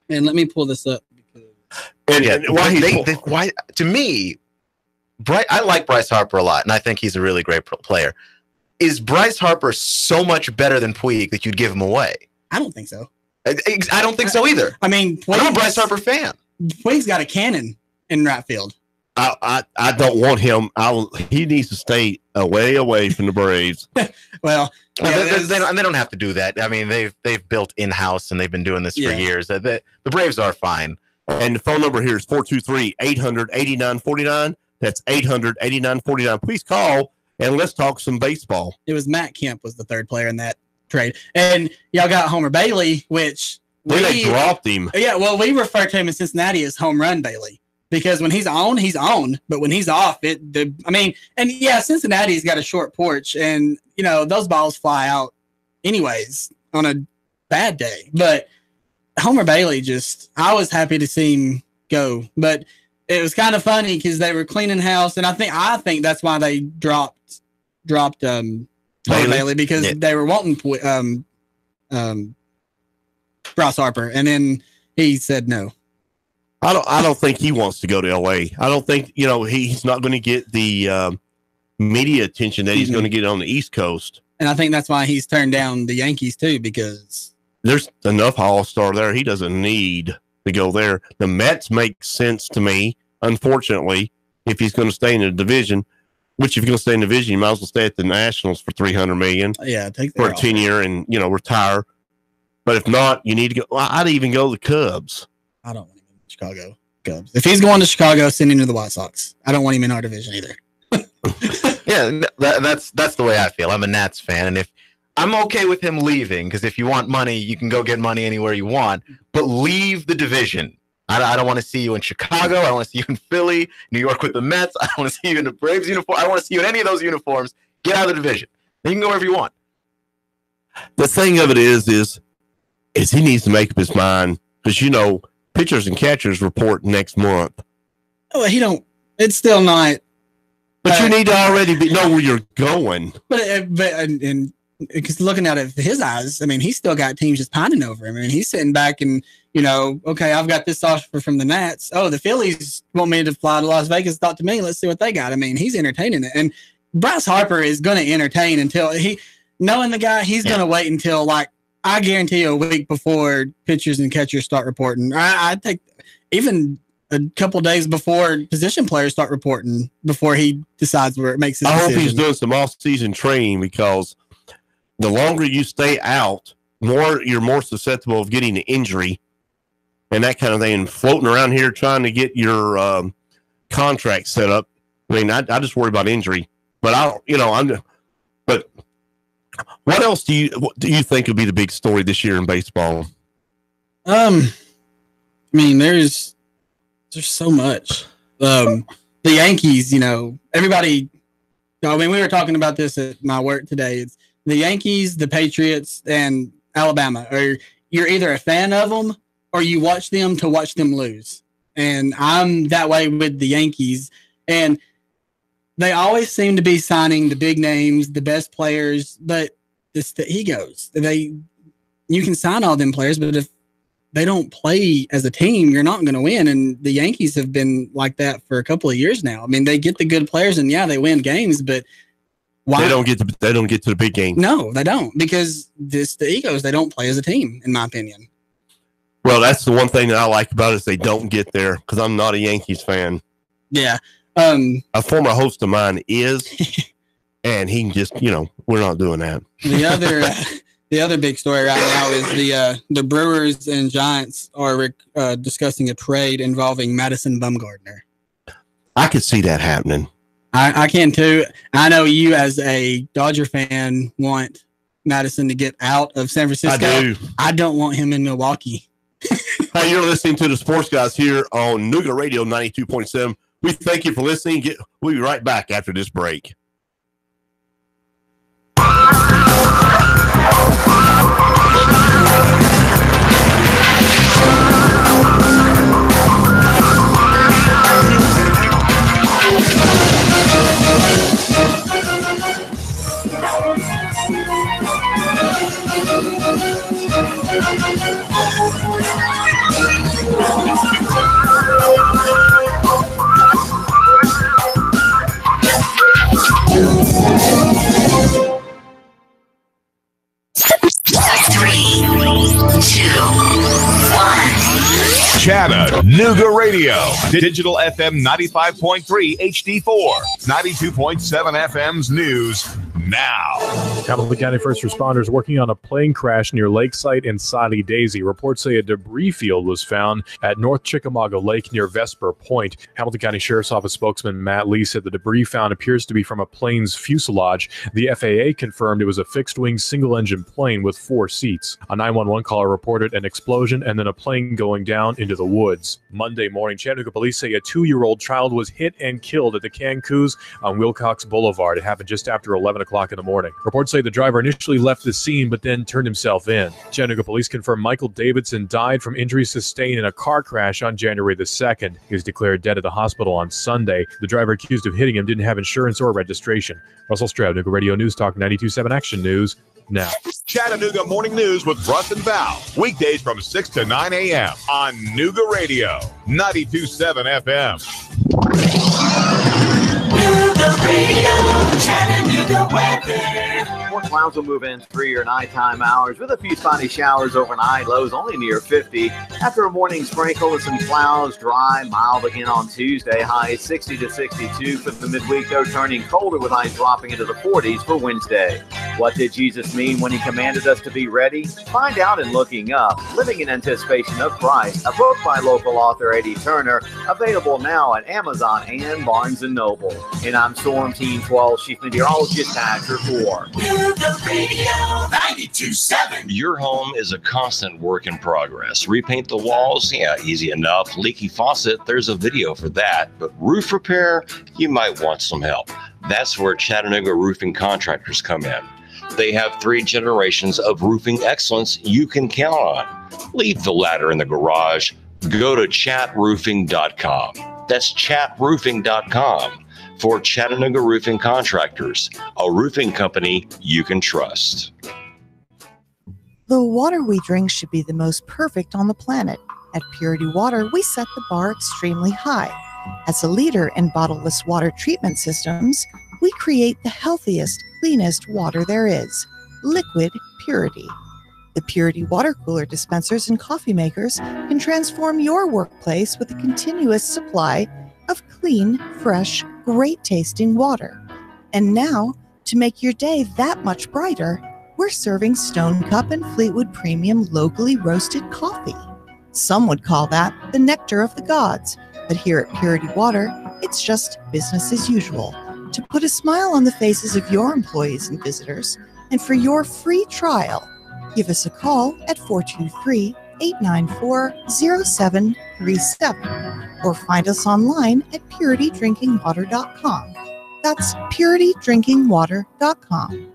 let me pull this up. Why to me, I like Bryce Harper a lot, and I think he's a really great player. Is Bryce Harper so much better than Puig that you'd give him away? I don't think so. I don't think so either. I mean, I'm a Bryce Harper fan. Puig's got a cannon in right field. I don't want him. He needs to stay away from the Braves. Well, they don't have to do that. I mean, they've built in-house and they've been doing this for years. The Braves are fine. And the phone number here is 423-800-8949. That's 800-8949. Please call and let's talk some baseball. It was Matt Kemp was the third player in that trade. And y'all got Homer Bailey, which they dropped him. Yeah, well, we refer to him in Cincinnati as Home Run Bailey because when he's on, he's on. But when he's off, Cincinnati's got a short porch, and those balls fly out anyways on a bad day. But Homer Bailey, I was happy to see him go, but it was kind of funny because they were cleaning house, and I think that's why they dropped Bailey because they were wanting Bryce Harper, and then he said no. I don't think he wants to go to LA. I don't think he's not going to get the media attention that he's going to get on the East Coast, and I think that's why he's turned down the Yankees too because there's enough All-Star there. He doesn't need to go there. The Mets make sense to me, unfortunately, if he's going to stay in the division, which if you're going to stay in the division, you might as well stay at the Nationals for $300 million. Yeah, take for a 10-year and, retire. But if not, you need to go. I'd even go to the Cubs. I don't want him in Chicago Cubs. If he's going to Chicago, send him to the White Sox. I don't want him in our division either. Yeah, that's the way I feel. I'm a Nats fan, and if I'm okay with him leaving, because if you want money, you can go get money anywhere you want, but leave the division. I don't want to see you in Chicago. I don't want to see you in Philly, New York with the Mets. I don't want to see you in the Braves uniform. I don't want to see you in any of those uniforms. Get out of the division. Then you can go wherever you want. The thing of it is he needs to make up his mind because, pitchers and catchers report next month. Oh, it's still not. But you need to already know where you're going. But because looking at it with his eyes, I mean, he's still got teams just pining over him. I mean, he's sitting back and, okay, I've got this offer from the Nats. Oh, the Phillies want me to fly to Las Vegas. Talk to me. Let's see what they got. I mean, he's entertaining it. And Bryce Harper is going to entertain until knowing the guy, he's going to wait until, I guarantee you a week before pitchers and catchers start reporting. I take even a couple days before position players start reporting before he decides where it makes his decision. I hope he's doing some off-season training because the longer you stay out, you're more susceptible of getting an injury and that kind of thing. And floating around here trying to get your contract set up. I mean, I just worry about injury. But but what else do you think would be the big story this year in baseball? I mean, there's so much. The Yankees, everybody. I mean, we were talking about this at my work today. It's the Yankees, the Patriots, and Alabama. You're either a fan of them or you watch them to watch them lose. And I'm that way with the Yankees. And they always seem to be signing the big names, the best players, but it's the egos. You can sign all them players, but if they don't play as a team, you're not going to win. And the Yankees have been like that for a couple of years now. I mean, they get the good players and they win games, but why? They don't get to the big game. No, they don't, because the egos, they don't play as a team, in my opinion. Well, that's the one thing that I like about it is they don't get there because I'm not a Yankees fan. Yeah. A former host of mine is, and he can just, we're not doing that. The other big story right now is the Brewers and Giants are discussing a trade involving Madison Bumgarner. I could see that happening. I can too. I know you, as a Dodger fan, want Madison to get out of San Francisco. I do. I don't want him in Milwaukee. Hey, you're listening to the Sports Guys here on Nuga Radio 92.7. We thank you for listening. We'll be right back after this break. Chattanooga Radio. Digital FM 95.3 HD4. 92.7 FM's news now. Hamilton County first responders working on a plane crash near Lakeside and Soddy Daisy. Reports say a debris field was found at North Chickamauga Lake near Vesper Point. Hamilton County Sheriff's Office spokesman Matt Lee said the debris found appears to be from a plane's fuselage. The FAA confirmed it was a fixed-wing single-engine plane with 4 seats. A 911 caller reported an explosion and then a plane going down into the woods. Monday morning, Chattanooga police say a 2-year-old child was hit and killed at the Cancus on Wilcox Boulevard. It happened just after 11 o'clock in the morning. Reports say the driver initially left the scene but then turned himself in. Chattanooga police confirmed Michael Davidson died from injuries sustained in a car crash on January the 2nd. He was declared dead at the hospital on Sunday. The driver accused of hitting him didn't have insurance or registration. Russell Stroud, Chattanooga Radio News Talk 92.7 Action News now. Chattanooga Morning News with Russ and Val. Weekdays from 6 to 9 a.m. on Nooga Radio 92.7 FM. Nooga Radio, Chattanooga weather. More clouds will move in through your nighttime hours with a few spotty showers overnight. Lows only near 50. After a morning sprinkle with some clouds, dry, mild again on Tuesday. Highs 60 to 62 for the midweek, though turning colder with highs dropping into the 40s for Wednesday. What did Jesus mean when he commanded us to be ready? Find out in Looking Up. Living in Anticipation of Christ, a book by local author Eddie Turner, available now at Amazon and Barnes & Noble. And I'm Storm Team 12 Chief Meteorologist Patrick Moore. Nooga Radio 92.7. Your home is a constant work in progress. Repaint the walls? Yeah, easy enough. Leaky faucet? There's a video for that. But roof repair? You might want some help. That's where Chattanooga Roofing Contractors come in. They have 3 generations of roofing excellence you can count on. Leave the ladder in the garage. Go to chatroofing.com. That's chatroofing.com for Chattanooga Roofing Contractors, a roofing company you can trust. The water we drink should be the most perfect on the planet. At Purity Water, we set the bar extremely high. As a leader in bottleless water treatment systems, we create the healthiest, cleanest water there is, liquid purity. The Purity water cooler dispensers and coffee makers can transform your workplace with a continuous supply of clean, fresh, great-tasting water. And now, to make your day that much brighter, we're serving Stone Cup and Fleetwood Premium locally roasted coffee. Some would call that the nectar of the gods, but here at Purity Water, it's just business as usual. To put a smile on the faces of your employees and visitors, and for your free trial, give us a call at 423-894-0737 or find us online at puritydrinkingwater.com. That's puritydrinkingwater.com.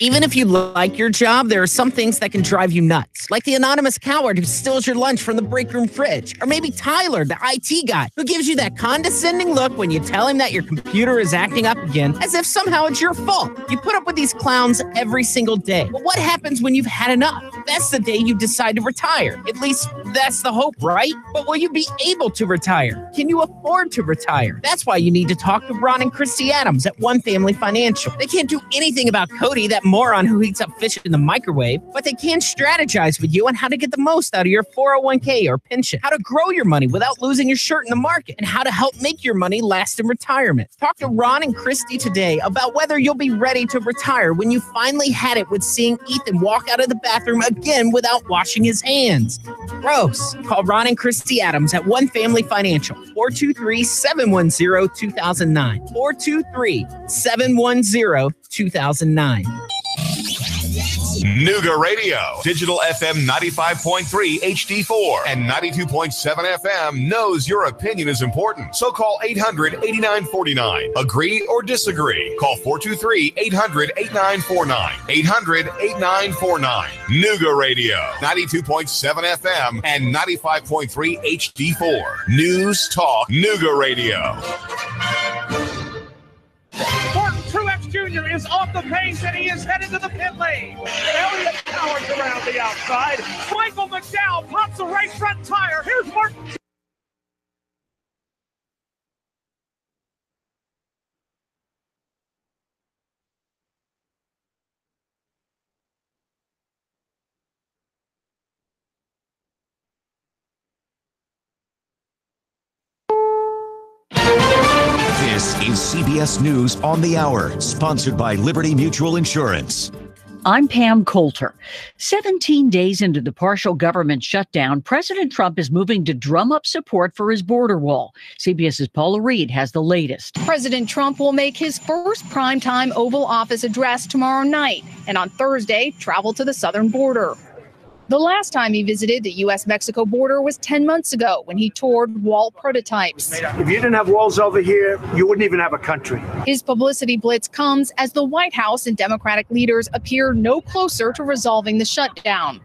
Even if you like your job, there are some things that can drive you nuts, like the anonymous coward who steals your lunch from the break room fridge, or maybe Tyler, the IT guy, who gives you that condescending look when you tell him that your computer is acting up again, as if somehow it's your fault. You put up with these clowns every single day. But what happens when you've had enough? That's the day you decide to retire, at least That's the hope, right? But will you be able to retire? Can you afford to retire? That's why you need to talk to Ron and Christy Adams at One Family Financial. They can't do anything about Cody, that moron who heats up fish in the microwave, but they can strategize with you on how to get the most out of your 401k or pension, how to grow your money without losing your shirt in the market, and how to help make your money last in retirement. Talk to Ron and Christy today about whether you'll be ready to retire when you finally had it with seeing Ethan walk out of the bathroom again without washing his hands. Gross. Call Ron and Christy Adams at One Family Financial, 423-710-2009, 423-710-2009. Nuga Radio, digital FM 95.3 HD4 and 92.7 FM knows your opinion is important. So call 800-8949. Agree or disagree? Call 423-800-8949. 800-8949. Nuga Radio, 92.7 FM and 95.3 HD4. News Talk Nuga Radio. Truex Jr. is off the pace and he is headed to the pit lane. Elliott powers around the outside. Michael McDowell pops the right front tire. Here's Martin. This is CBS News on the Hour, sponsored by Liberty Mutual Insurance. I'm Pam Coulter. 17 days into the partial government shutdown, President Trump is moving to drum up support for his border wall. CBS's Paula Reed has the latest. President Trump will make his first primetime Oval Office address tomorrow night, and on Thursday, travel to the southern border. The last time he visited the U.S.-Mexico border was 10 months ago when he toured wall prototypes. If you didn't have walls over here, you wouldn't even have a country. His publicity blitz comes as the White House and Democratic leaders appear no closer to resolving the shutdown.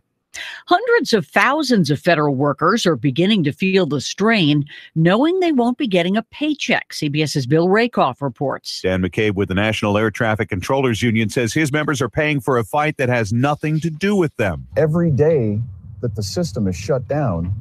Hundreds of thousands of federal workers are beginning to feel the strain, knowing they won't be getting a paycheck. CBS's Bill Rakoff reports. Dan McCabe with the National Air Traffic Controllers Union says his members are paying for a fight that has nothing to do with them. Every day that the system is shut down,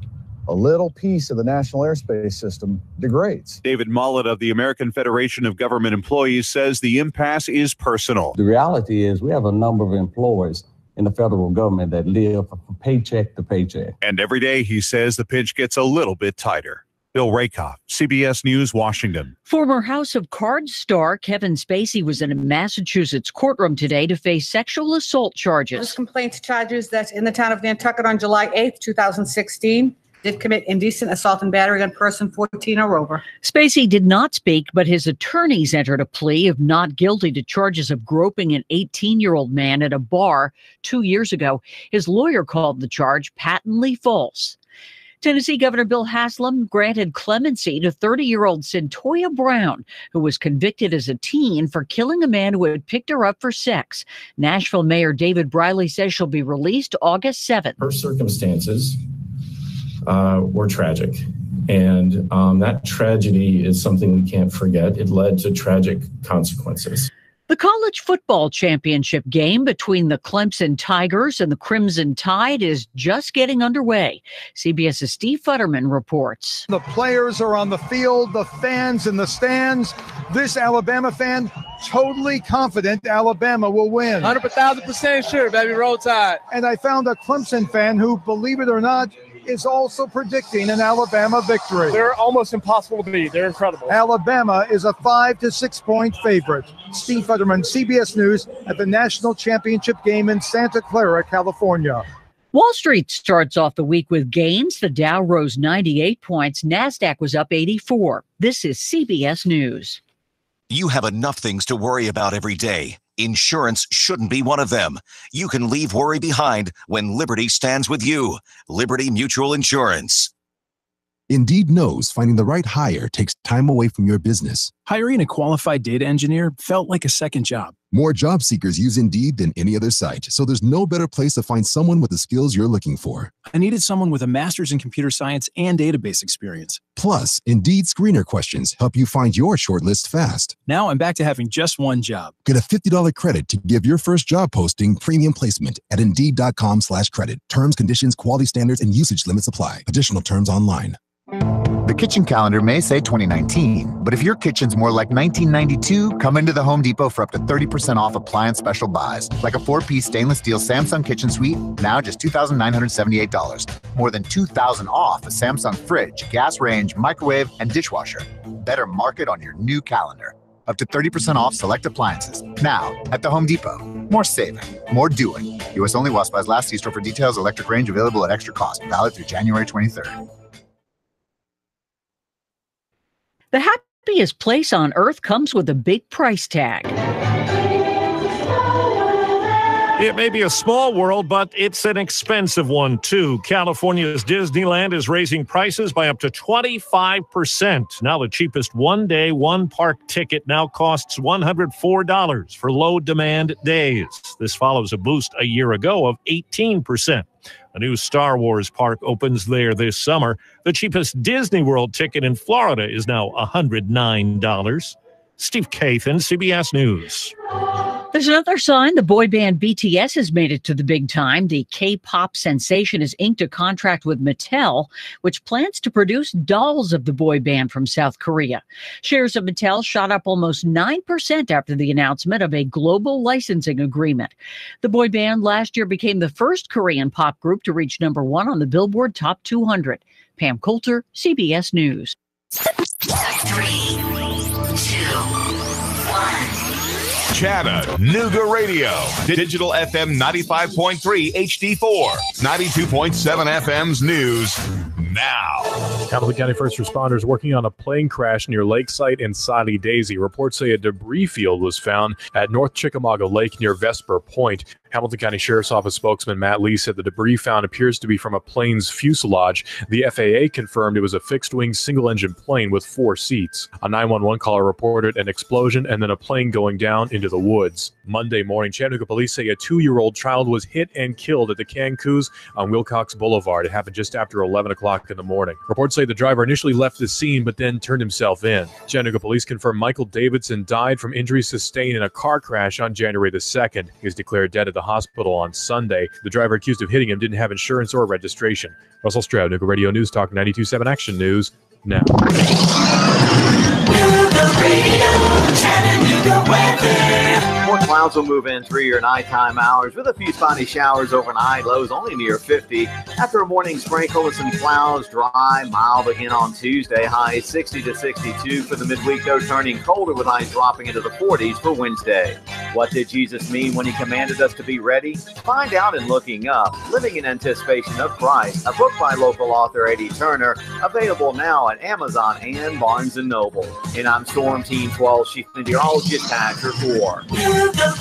a little piece of the national airspace system degrades. David Mollett of the American Federation of Government Employees says the impasse is personal. The reality is we have a number of employees in the federal government that live from paycheck to paycheck. And every day, he says, the pinch gets a little bit tighter. Bill Rakoff, CBS News, Washington. Former House of Cards star Kevin Spacey was in a Massachusetts courtroom today to face sexual assault charges. Those complaint charges that's in the town of Nantucket on July 8th, 2016. Did commit indecent assault and battery on person 14 or over. Spacey did not speak, but his attorneys entered a plea of not guilty to charges of groping an 18-year-old man at a bar 2 years ago. His lawyer called the charge patently false. Tennessee Governor Bill Haslam granted clemency to 30-year-old Centoya Brown, who was convicted as a teen for killing a man who had picked her up for sex. Nashville Mayor David Briley says she'll be released August 7th. Her circumstances were tragic. And that tragedy is something we can't forget. It led to tragic consequences. The college football championship game between the Clemson Tigers and the Crimson Tide is just getting underway. CBS's Steve Futterman reports. The players are on the field, the fans in the stands. This Alabama fan totally confident Alabama will win. 100,000% sure, baby. Roll Tide. And I found a Clemson fan who, believe it or not, is also predicting an Alabama victory. They're almost impossible to beat. They're incredible. Alabama is a 5 to 6 point favorite. Steve Futterman, CBS News, at the national championship game in Santa Clara, California. Wall Street starts off the week with gains. The Dow rose 98 points. NASDAQ was up 84. This is CBS News. You have enough things to worry about every day. Insurance shouldn't be one of them. You can leave worry behind when Liberty stands with you. Liberty Mutual Insurance. Indeed knows finding the right hire takes time away from your business. Hiring a qualified data engineer felt like a second job. More job seekers use Indeed than any other site, so there's no better place to find someone with the skills you're looking for. I needed someone with a master's in computer science and database experience. Plus, Indeed screener questions help you find your shortlist fast. Now I'm back to having just one job. Get a $50 credit to give your first job posting premium placement at Indeed.com/credit. Terms, conditions, quality standards, and usage limits apply. Additional terms online. The kitchen calendar may say 2019, but if your kitchen's more like 1992, come into the Home Depot for up to 30% off appliance special buys, like a 4-piece stainless steel Samsung kitchen suite, now just $2,978. More than $2,000 off a Samsung fridge, gas range, microwave, and dishwasher. Better mark it on your new calendar. Up to 30% off select appliances, now at the Home Depot. More saving, more doing. U.S. only while supplies last. See store for details. Electric range available at extra cost. Valid through January 23rd. The happiest place on earth comes with a big price tag. It may be a small world, but it's an expensive one, too. California's Disneyland is raising prices by up to 25%. Now the cheapest one-day, one-park ticket now costs $104 for low-demand days. This follows a boost a year ago of 18%. A new Star Wars park opens there this summer. The cheapest Disney World ticket in Florida is now $109. Steve Kathan, CBS News. There's another sign the boy band BTS has made it to the big time. The K-pop sensation has inked a contract with Mattel, which plans to produce dolls of the boy band from South Korea. Shares of Mattel shot up almost 9% after the announcement of a global licensing agreement. The boy band last year became the first Korean pop group to reach #1 on the Billboard Top 200. Pam Coulter, CBS News. 3, 2, 1. Chattanooga Radio. Digital FM 95.3 HD4. 92.7 FM's news now. Hamilton County first responders working on a plane crash near Lakeside and Soddy Daisy. Reports say a debris field was found at North Chickamauga Lake near Vesper Point. Hamilton County Sheriff's Office spokesman Matt Lee said the debris found appears to be from a plane's fuselage. The FAA confirmed it was a fixed-wing single-engine plane with 4 seats. A 911 caller reported an explosion and then a plane going down into the woods. Monday morning, Chattanooga police say a 2-year-old child was hit and killed at the Cancus on Wilcox Boulevard. It happened just after 11 o'clock in the morning. Reports say the driver initially left the scene but then turned himself in. Chattanooga police confirmed Michael Davidson died from injuries sustained in a car crash on January the 2nd. He was declared dead at the hospital on Sunday. The driver accused of hitting him didn't have insurance or registration. Russell Stroud, Chattanooga Radio News Talk 92.7 Action News now. More clouds will move in through your nighttime hours with a few spotty showers overnight. Lows only near 50. After a morning sprinkle with some clouds, dry, mild again on Tuesday. Highs 60 to 62 for the midweek, though turning colder with highs dropping into the 40s for Wednesday. What did Jesus mean when he commanded us to be ready? Find out in Looking Up, Living in Anticipation of Christ, a book by local author Eddie Turner, available now at Amazon and Barnes & Noble. And I'm Storm Team 12, Chief Meteorologist Patrick Moore.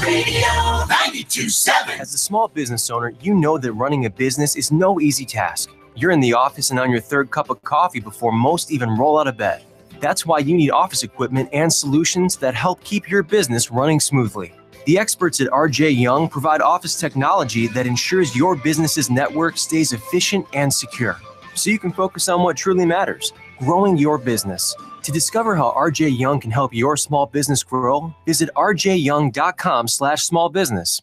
Radio 92.7. As a small business owner, you know that running a business is no easy task. You're in the office and on your third cup of coffee before most even roll out of bed. That's why you need office equipment and solutions that help keep your business running smoothly. The experts at RJ Young provide office technology that ensures your business's network stays efficient and secure, so you can focus on what truly matters, growing your business. To discover how RJ Young can help your small business grow, visit rjyoung.com/smallbusiness.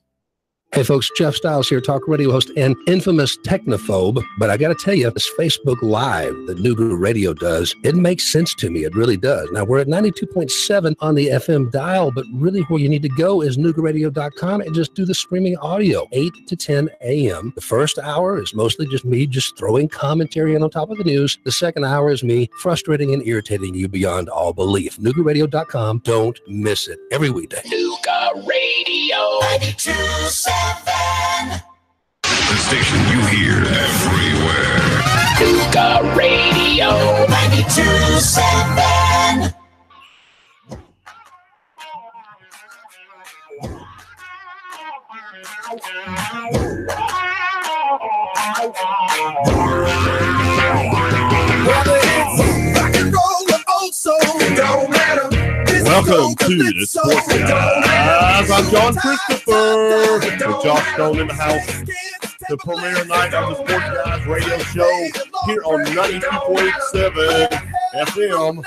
Hey folks, Jeff Stiles here, talk radio host and infamous technophobe. But I got to tell you, this Facebook Live that Nooga Radio does, it makes sense to me. It really does. Now, we're at 92.7 on the FM dial, but really where you need to go is NoogaRadio.com and just do the streaming audio, 8 to 10 a.m. The first hour is mostly just me just throwing commentary on top of the news. The second hour is me frustrating and irritating you beyond all belief. NoogaRadio.com. Don't miss it. Every weekday. Nooga Radio 92.7. The station you hear everywhere. Nooga Radio 92.7. Whether it's rock and roll or old soul, it don't matter. This Welcome to the Sportz Guys. I'm John Christopher with Josh Stone in the house. The premiere night of the Sportz Guys radio show here on 92.7 FM.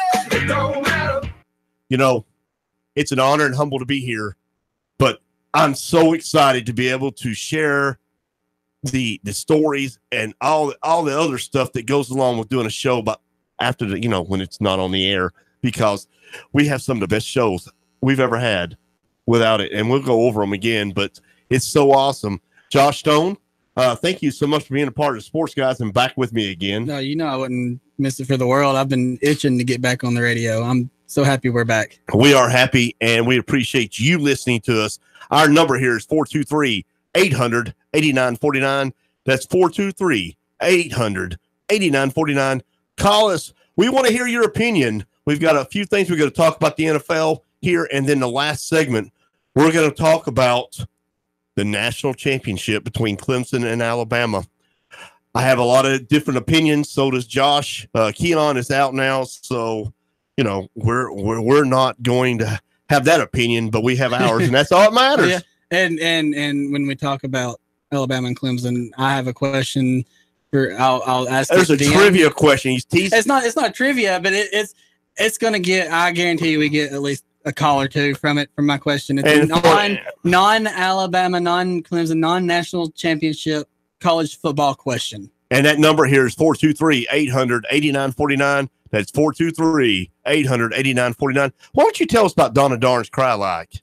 You know, it's an honor and humble to be here, but I'm so excited to be able to share the stories and all the other stuff that goes along with doing a show, but after the, you know, when it's not on the air, because we have some of the best shows we've ever had without it, and we'll go over them again, but it's so awesome. Josh Stone, thank you so much for being a part of the Sportz Guys and back with me again. No, you know I wouldn't miss it for the world. I've been itching to get back on the radio. I'm so happy we're back. We are happy, and we appreciate you listening to us. Our number here is 423-800-8949. That's 423-800-8949. Call us. We want to hear your opinion. We've got a few things we're going to talk about the NFL here, and then the last segment, we're going to talk about the national championship between Clemson and Alabama. I have a lot of different opinions. So does Josh. Keon is out now, so you know we're not going to have that opinion, but we have ours, and that's all that matters. Yeah. And when we talk about Alabama and Clemson, I have a question for I'll ask. There's a trivia question. He's teasing. It's not trivia, but it's going to get. I guarantee you, we get at least a call or two from my question. It's a non-Alabama, non-Clemson, non-national championship college football question. And that number here is 423-800-8949. That's 423-800-8949. Why don't you tell us about Donna Darn's Cry Like?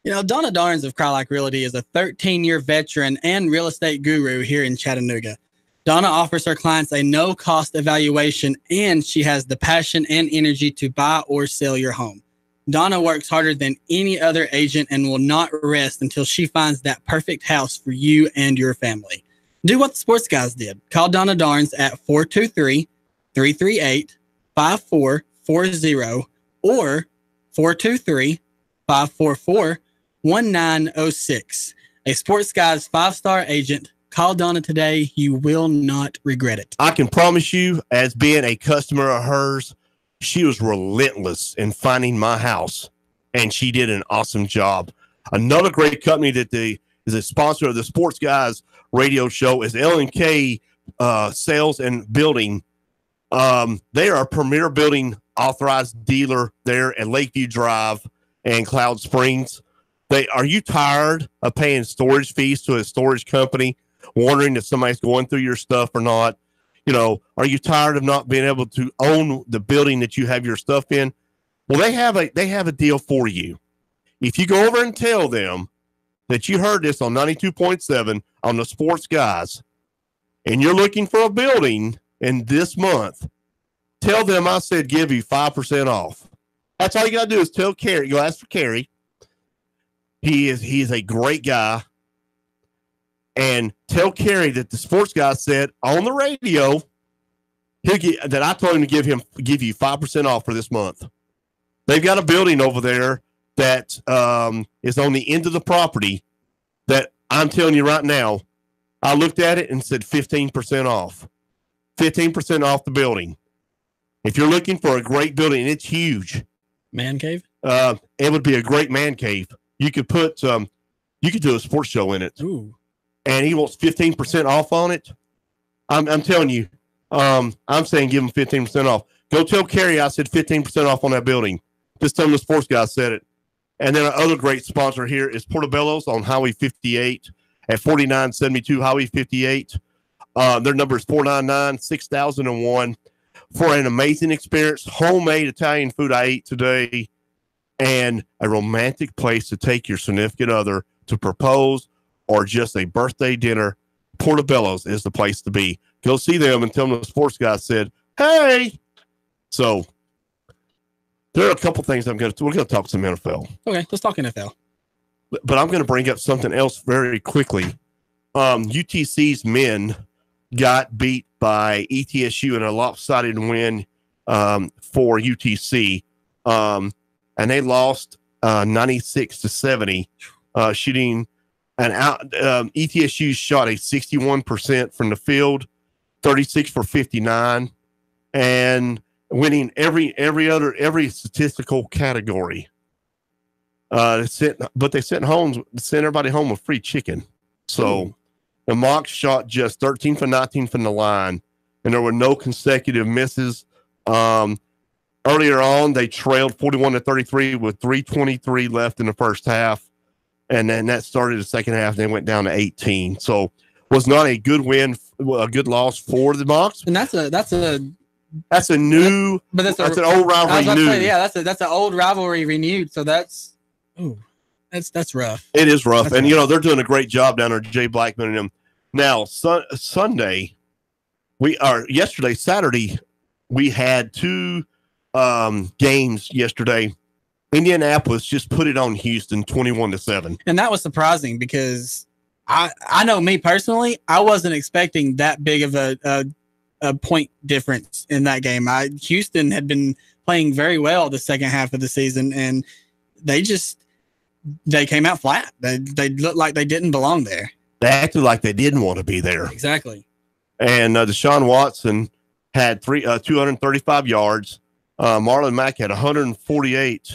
You know, Donna Darns of Cry Like Realty is a 13-year veteran and real estate guru here in Chattanooga. Donna offers her clients a no-cost evaluation, and she has the passion and energy to buy or sell your home. Donna works harder than any other agent and will not rest until she finds that perfect house for you and your family. Do what the Sportz Guys did. Call Donna Darns at 423-338-5440 or 423-544-1906. A Sportz Guys 5-star agent. Call Donna today. You will not regret it. I can promise you, as being a customer of hers, she was relentless in finding my house, and she did an awesome job. Another great company that is a sponsor of the Sportz Guys radio show is L&K Sales and Building. They are a premier building authorized dealer there at Lakeview Drive and Cloud Springs. Are you tired of paying storage fees to a storage company, wondering if somebody's going through your stuff or not? You know, are you tired of not being able to own the building that you have your stuff in? Well, they have a deal for you. If you go over and tell them that you heard this on 92.7 on the Sportz Guys, and you're looking for a building in this month, tell them I said give you 5% off. That's all you got to do is tell Kerry. Go ask for Kerry. He is a great guy. And tell Kerry that the Sportz Guy said on the radio that I told him to give you 5% off for this month. They've got a building over there that is on the end of the property that I'm telling you right now, I looked at it and said 15% off. 15% off the building. If you're looking for a great building, and it's huge. Man cave? It would be a great man cave. You could put you could do a sports show in it. Ooh. And he wants 15% off on it. I'm telling you, I'm saying give him 15% off. Go tell Kerry I said 15% off on that building. Just tell him the Sportz Guy said it. And then our other great sponsor here is Portobello's on Highway 58 at 4972 Highway 58. Their number is 499-6001 for an amazing experience. Homemade Italian food I ate today, and a romantic place to take your significant other to propose or just a birthday dinner. Portobello's is the place to be. Go see them and tell them the Sportz Guy said, hey. So there are a couple things we're going to talk some NFL. Okay, let's talk NFL. But I'm going to bring up something else very quickly. UTC's men got beat by ETSU in a lopsided win for UTC. And they lost 96-70, shooting an out. ETSU shot a 61% from the field, 36 for 59, and winning every statistical category. They sent everybody home with free chicken. So the Mocs shot just 13 for 19 from the line, and there were no consecutive misses. Earlier on, they trailed 41-33 with 3:23 left in the first half, and then that started the second half. They went down to 18. So was not a good win, a good loss for the Mocs. And that's an old rivalry. That's an old rivalry renewed. So that's rough. It is rough, and they're doing a great job down there, Jay Blackman and them. Now Saturday, we had two games yesterday. Indianapolis just put it on Houston 21-7, and that was surprising because I know me personally, I wasn't expecting that big of a point difference in that game. Houston had been playing very well the second half of the season, and they came out flat. They looked like they didn't belong there. They acted like they didn't want to be there. Exactly. And Deshaun Watson had 235 yards. Marlon Mack had 148.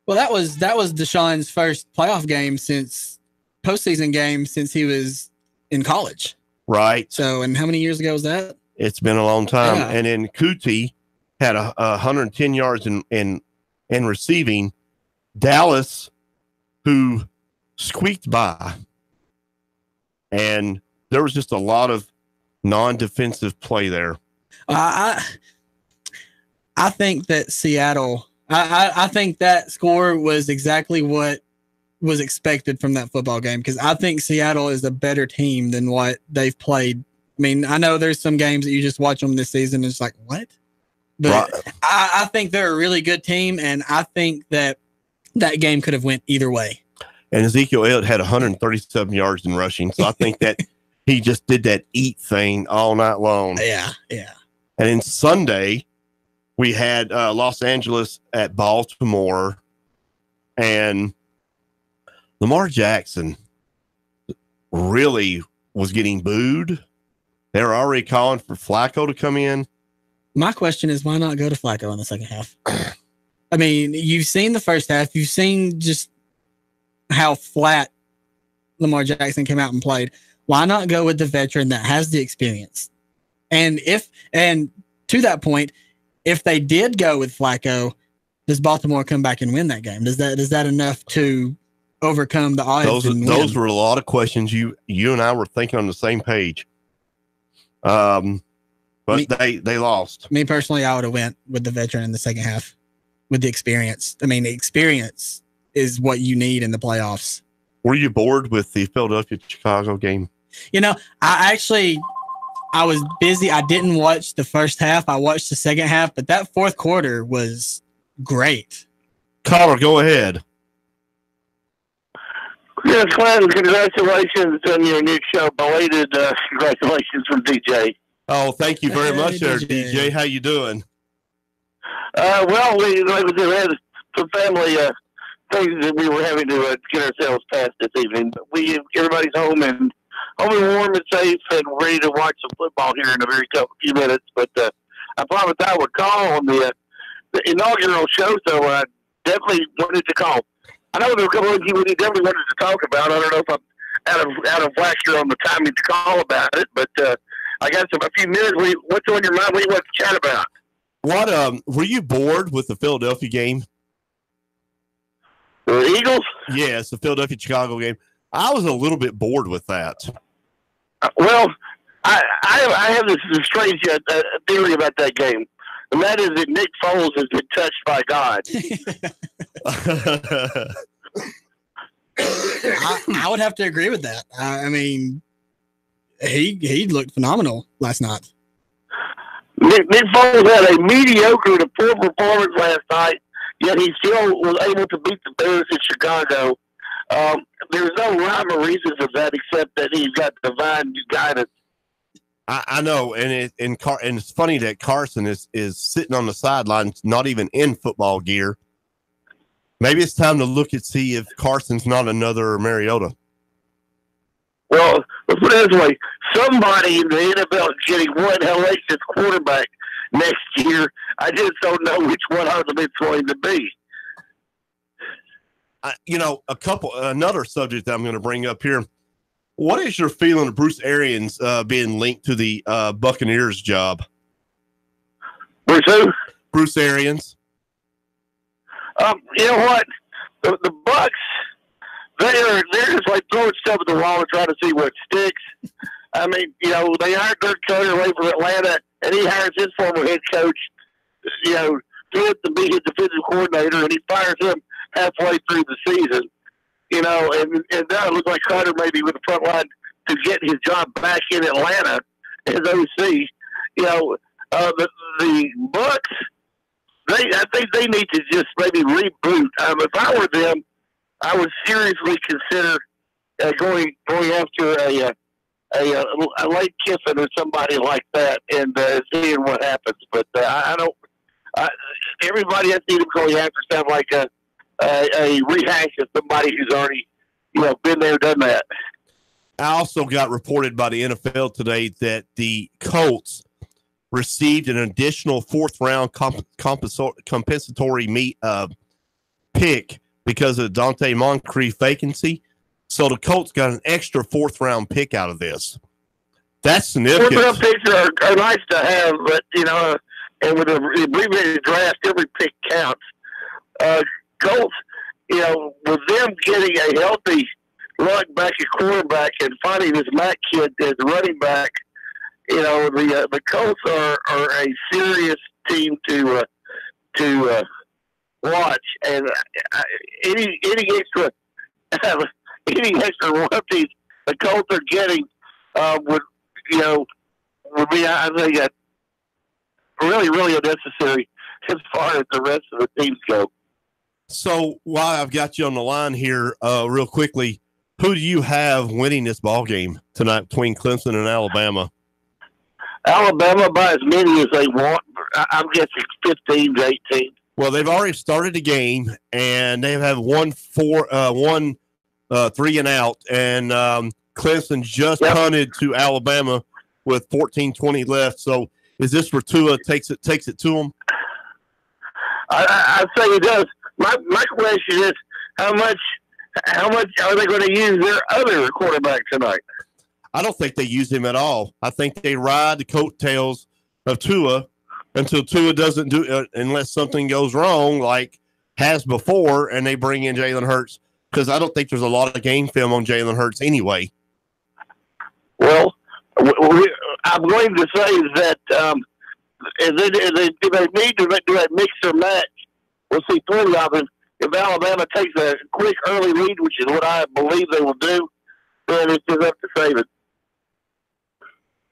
Well, that was Deshaun's first postseason game since he was in college. Right. So, and how many years ago was that? It's been a long time. Yeah. And then Kuti had 110 yards in receiving. Dallas, who squeaked by, and there was just a lot of non-defensive play there. I think that Seattle. I think that score was exactly what was expected from that football game, because I think Seattle is a better team than what they've played. I mean, I know there's some games that you just watch them this season and it's like, what? But right. I think they're a really good team, and I think that game could have went either way. And Ezekiel Elliott had 137 yards in rushing, so I think that he just did that eat thing all night long. Yeah. And then Sunday, we had Los Angeles at Baltimore, and Lamar Jackson really was getting booed. They were already calling for Flacco to come in. My question is, why not go to Flacco in the second half? I mean, you've seen the first half. You've seen just how flat Lamar Jackson came out and played. Why not go with the veteran that has the experience? And to that point, if they did go with Flacco, does Baltimore come back and win that game? Is that enough to overcome the odds? Those were a lot of questions. You and I were thinking on the same page. But they lost. Me personally, I would have went with the veteran in the second half with the experience. I mean, the experience is what you need in the playoffs. Were you bored with the Philadelphia-Chicago game? I was busy. I didn't watch the first half. I watched the second half, but that fourth quarter was great. Caller, go ahead. Yes, Glenn, congratulations on your new show. Belated congratulations from DJ. Oh, thank you very much, there, DJ. How you doing? Well, we had some family things that we were having to get ourselves past this evening. Everybody's home and warm and safe and ready to watch some football here in a few minutes. But I promised I would call on the inaugural show, so I definitely wanted to call. I know there were a couple of things we definitely wanted to talk about. I don't know if I'm out of whack here on the timing to call about it, but I got a few minutes. What's on your mind? What do you want to chat about? What were you bored with the Philadelphia game? The Eagles? Yes, the Philadelphia-Chicago game. I was a little bit bored with that. Well, I have this strange theory about that game, and that is that Nick Foles has been touched by God. I would have to agree with that. I mean, he looked phenomenal last night. Nick Foles had a mediocre to poor performance last night, yet he still was able to beat the Bears in Chicago. There's no rhyme or reason for that except that he's got divine guidance. I know, and it's funny that Carson is sitting on the sidelines, not even in football gear. Maybe it's time to look and see if Carson's not another Mariota. Well, let's put it this way. Somebody in the NFL is getting one hellacious quarterback next year. I just don't know which one of them it's going to be. another subject that I'm going to bring up here. What is your feeling of Bruce Arians being linked to the Buccaneers job? Bruce who? Bruce Arians. You know what? The Bucs, they're just like throwing stuff at the wall and trying to see what sticks. I mean, they hired Dirk Cutter away from Atlanta, and he hires his former head coach, to be his defensive coordinator, and he fires him halfway through the season. And now it looks like Cutter may be with the front line to get his job back in Atlanta as OC. The Bucs, I think they need to just maybe reboot. If I were them, I would seriously consider going after a Lane Kiffin or somebody like that and seeing what happens. But I don't. Everybody I see them going after sound like a rehash of somebody who's already been there, done that. I also got reported by the NFL today that the Colts received an additional fourth-round compensatory pick because of Dante Moncrief vacancy. So the Colts got an extra fourth-round pick out of this. That's significant. Fourth-round picks are nice to have, but, and with the abbreviated draft, every pick counts. Colts, with them getting a healthy luck back at quarterback and finding this Matt kid as running back, the Colts are a serious team to watch, and any extra royalties the Colts are getting would be, I think, really, really unnecessary as far as the rest of the teams go. So while I've got you on the line here, real quickly, who do you have winning this ball game tonight between Clemson and Alabama? Alabama by as many as they want. I'm guessing 15 to 18. Well, they've already started the game, and they have one 3 and out, and Clemson just punted to Alabama with 14:20 left. So is this where Tua takes it to them? I'd say he does. My question is, how much are they going to use their other quarterback tonight? I don't think they use him at all. I think they ride the coattails of Tua until Tua doesn't do it, unless something goes wrong, like has before, and they bring in Jalen Hurts, because I don't think there's a lot of game film on Jalen Hurts anyway. Well, I'm going to say that if they need to do that mix or match, we'll see 3 of them. If Alabama takes a quick early lead, which is what I believe they will do, then it's just up to save it.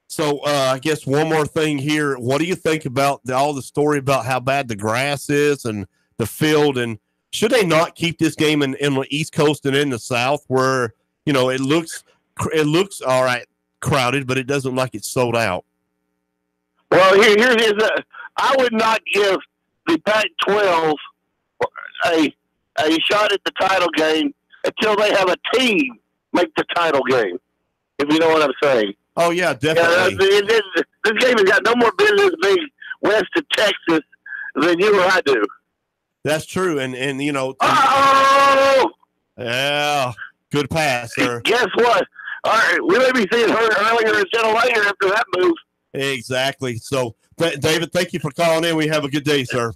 So I guess one more thing here. What do you think about all the story about how bad the grass is and the field? And should they not keep this game in the East Coast and in the South, where it looks all right, crowded, but it doesn't look like it's sold out? Well, here's I would not give the Pac-12 a shot at the title game until they have a team make the title game, if you know what I'm saying. Oh, yeah, definitely. This game has got no more business being west of Texas than you or I do. That's true. And Oh! Yeah, good pass, sir. Guess what? All right, we may be seeing her earlier instead of later after that move. Exactly. So, David, thank you for calling in. We have a good day, sir.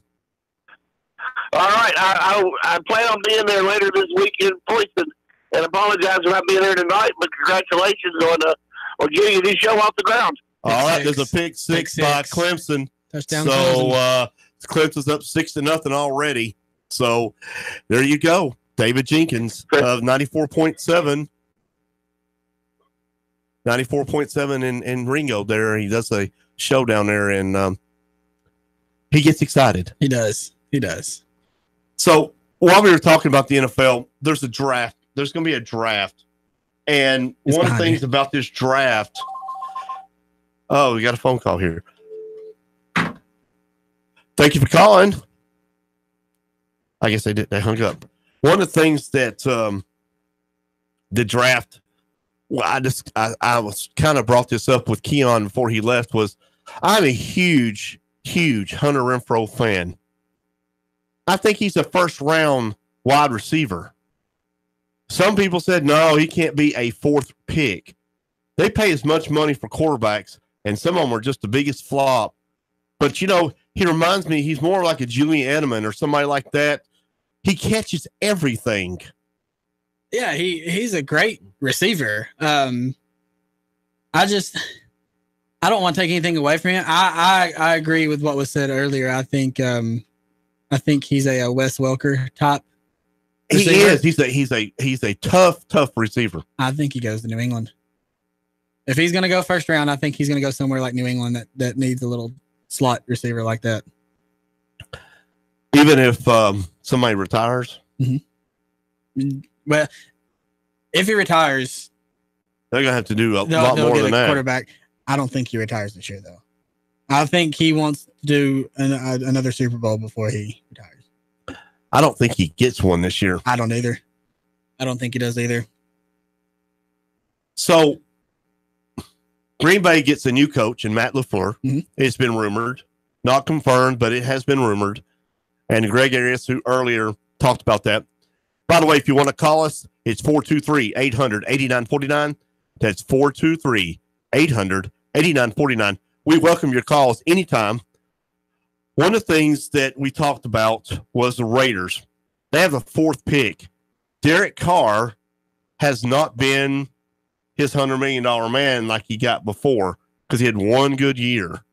All right. I plan on being there later this week in Poison, and apologize for not being there tonight, but congratulations on getting this show off the ground. All right. There's a pick six by Clemson. Touchdown. So, Clemson's up 6-0 already. So, there you go. David Jenkins of 94.7. 94.7 in Ringo there. He does a show down there, and he gets excited. He does. So while we were talking about the NFL, there's a draft. There's going to be a draft. And one of the things about this draft, we got a phone call here. Thank you for calling. I guess they hung up. One of the things that the draft, I was kind of brought this up with Keon before he left, was I'm a huge Hunter Renfrow fan. I think he's a first-round wide receiver. Some people said, no, he can't be a fourth pick. They pay as much money for quarterbacks, and some of them are just the biggest flop. But, you know, he reminds me, he's more like a Julian Edelman or somebody like that. He catches everything. Yeah, he's a great receiver. I don't want to take anything away from him. I agree with what was said earlier. I think he's a Wes Welker type receiver. He is. He's a tough receiver. I think he goes to New England. If he's going to go first round, I think he's going to go somewhere like New England that needs a little slot receiver like that. Even if somebody retires? Mm-hmm. Well, if he retires, they're going to have to do a lot more than that. Quarterback. I don't think he retires this year, though. I think he wants to do another Super Bowl before he retires. I don't think he gets one this year. I don't either. I don't think he does either. So, Green Bay gets a new coach in Matt LaFleur. Mm-hmm. It's been rumored. Not confirmed, but it has been rumored. And Greg Arias, who earlier talked about that. By the way, if you want to call us, it's 423-800-8949. That's 423-800-8949. We welcome your calls anytime. One of the things that we talked about was the Raiders. They have a fourth pick. Derek Carr has not been his $100 million man like he got before because he had one good year.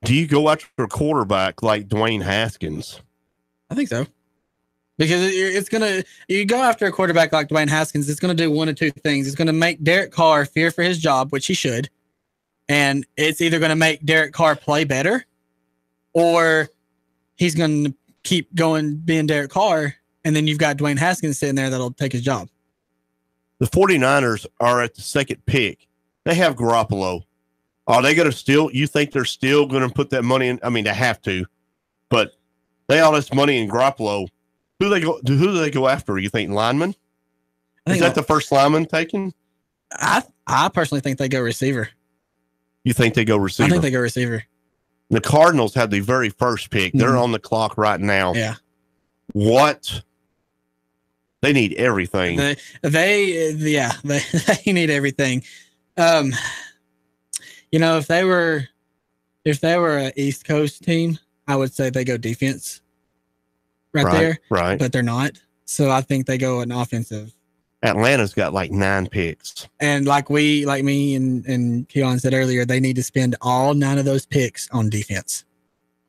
Do you go after a quarterback like Dwayne Haskins? I think so. Because you go after a quarterback like Dwayne Haskins, it's going to do one of two things. It's going to make Derek Carr fear for his job, which he should. And it's either going to make Derek Carr play better or he's going to keep going being Derek Carr. And then you've got Dwayne Haskins sitting there that'll take his job. The 49ers are at the second pick. They have Garoppolo. Are they going to you think they're still going to put that money in? I mean, they have to, but they all this money in Garoppolo. Who do they go after? You think lineman? Is that the first lineman taken? I personally think they go receiver. You think they go receiver? I think they go receiver. The Cardinals have the very first pick. Mm-hmm. They're on the clock right now. Yeah. What? They need everything. They need everything. You know, if they were an East Coast team, I would say they go defense right there. Right. But they're not. So I think they go an offensive. Atlanta's got like 9 picks. And like me and Keon said earlier, they need to spend all 9 of those picks on defense.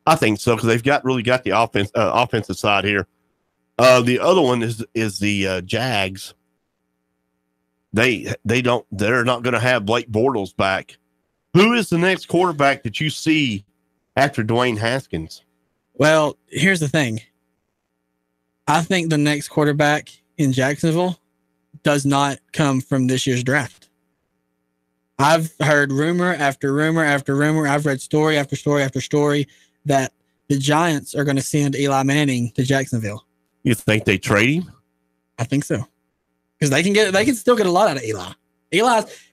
I think so, because they've really got the offensive side here. The other one is the Jags. They're not going to have Blake Bortles back. Who is the next quarterback that you see after Dwayne Haskins? Well, here's the thing. I think the next quarterback in Jacksonville does not come from this year's draft. I've heard rumor after rumor after rumor. I've read story after story after story that the Giants are going to send Eli Manning to Jacksonville. You think they trade him? I think so. Because they can still get a lot out of Eli.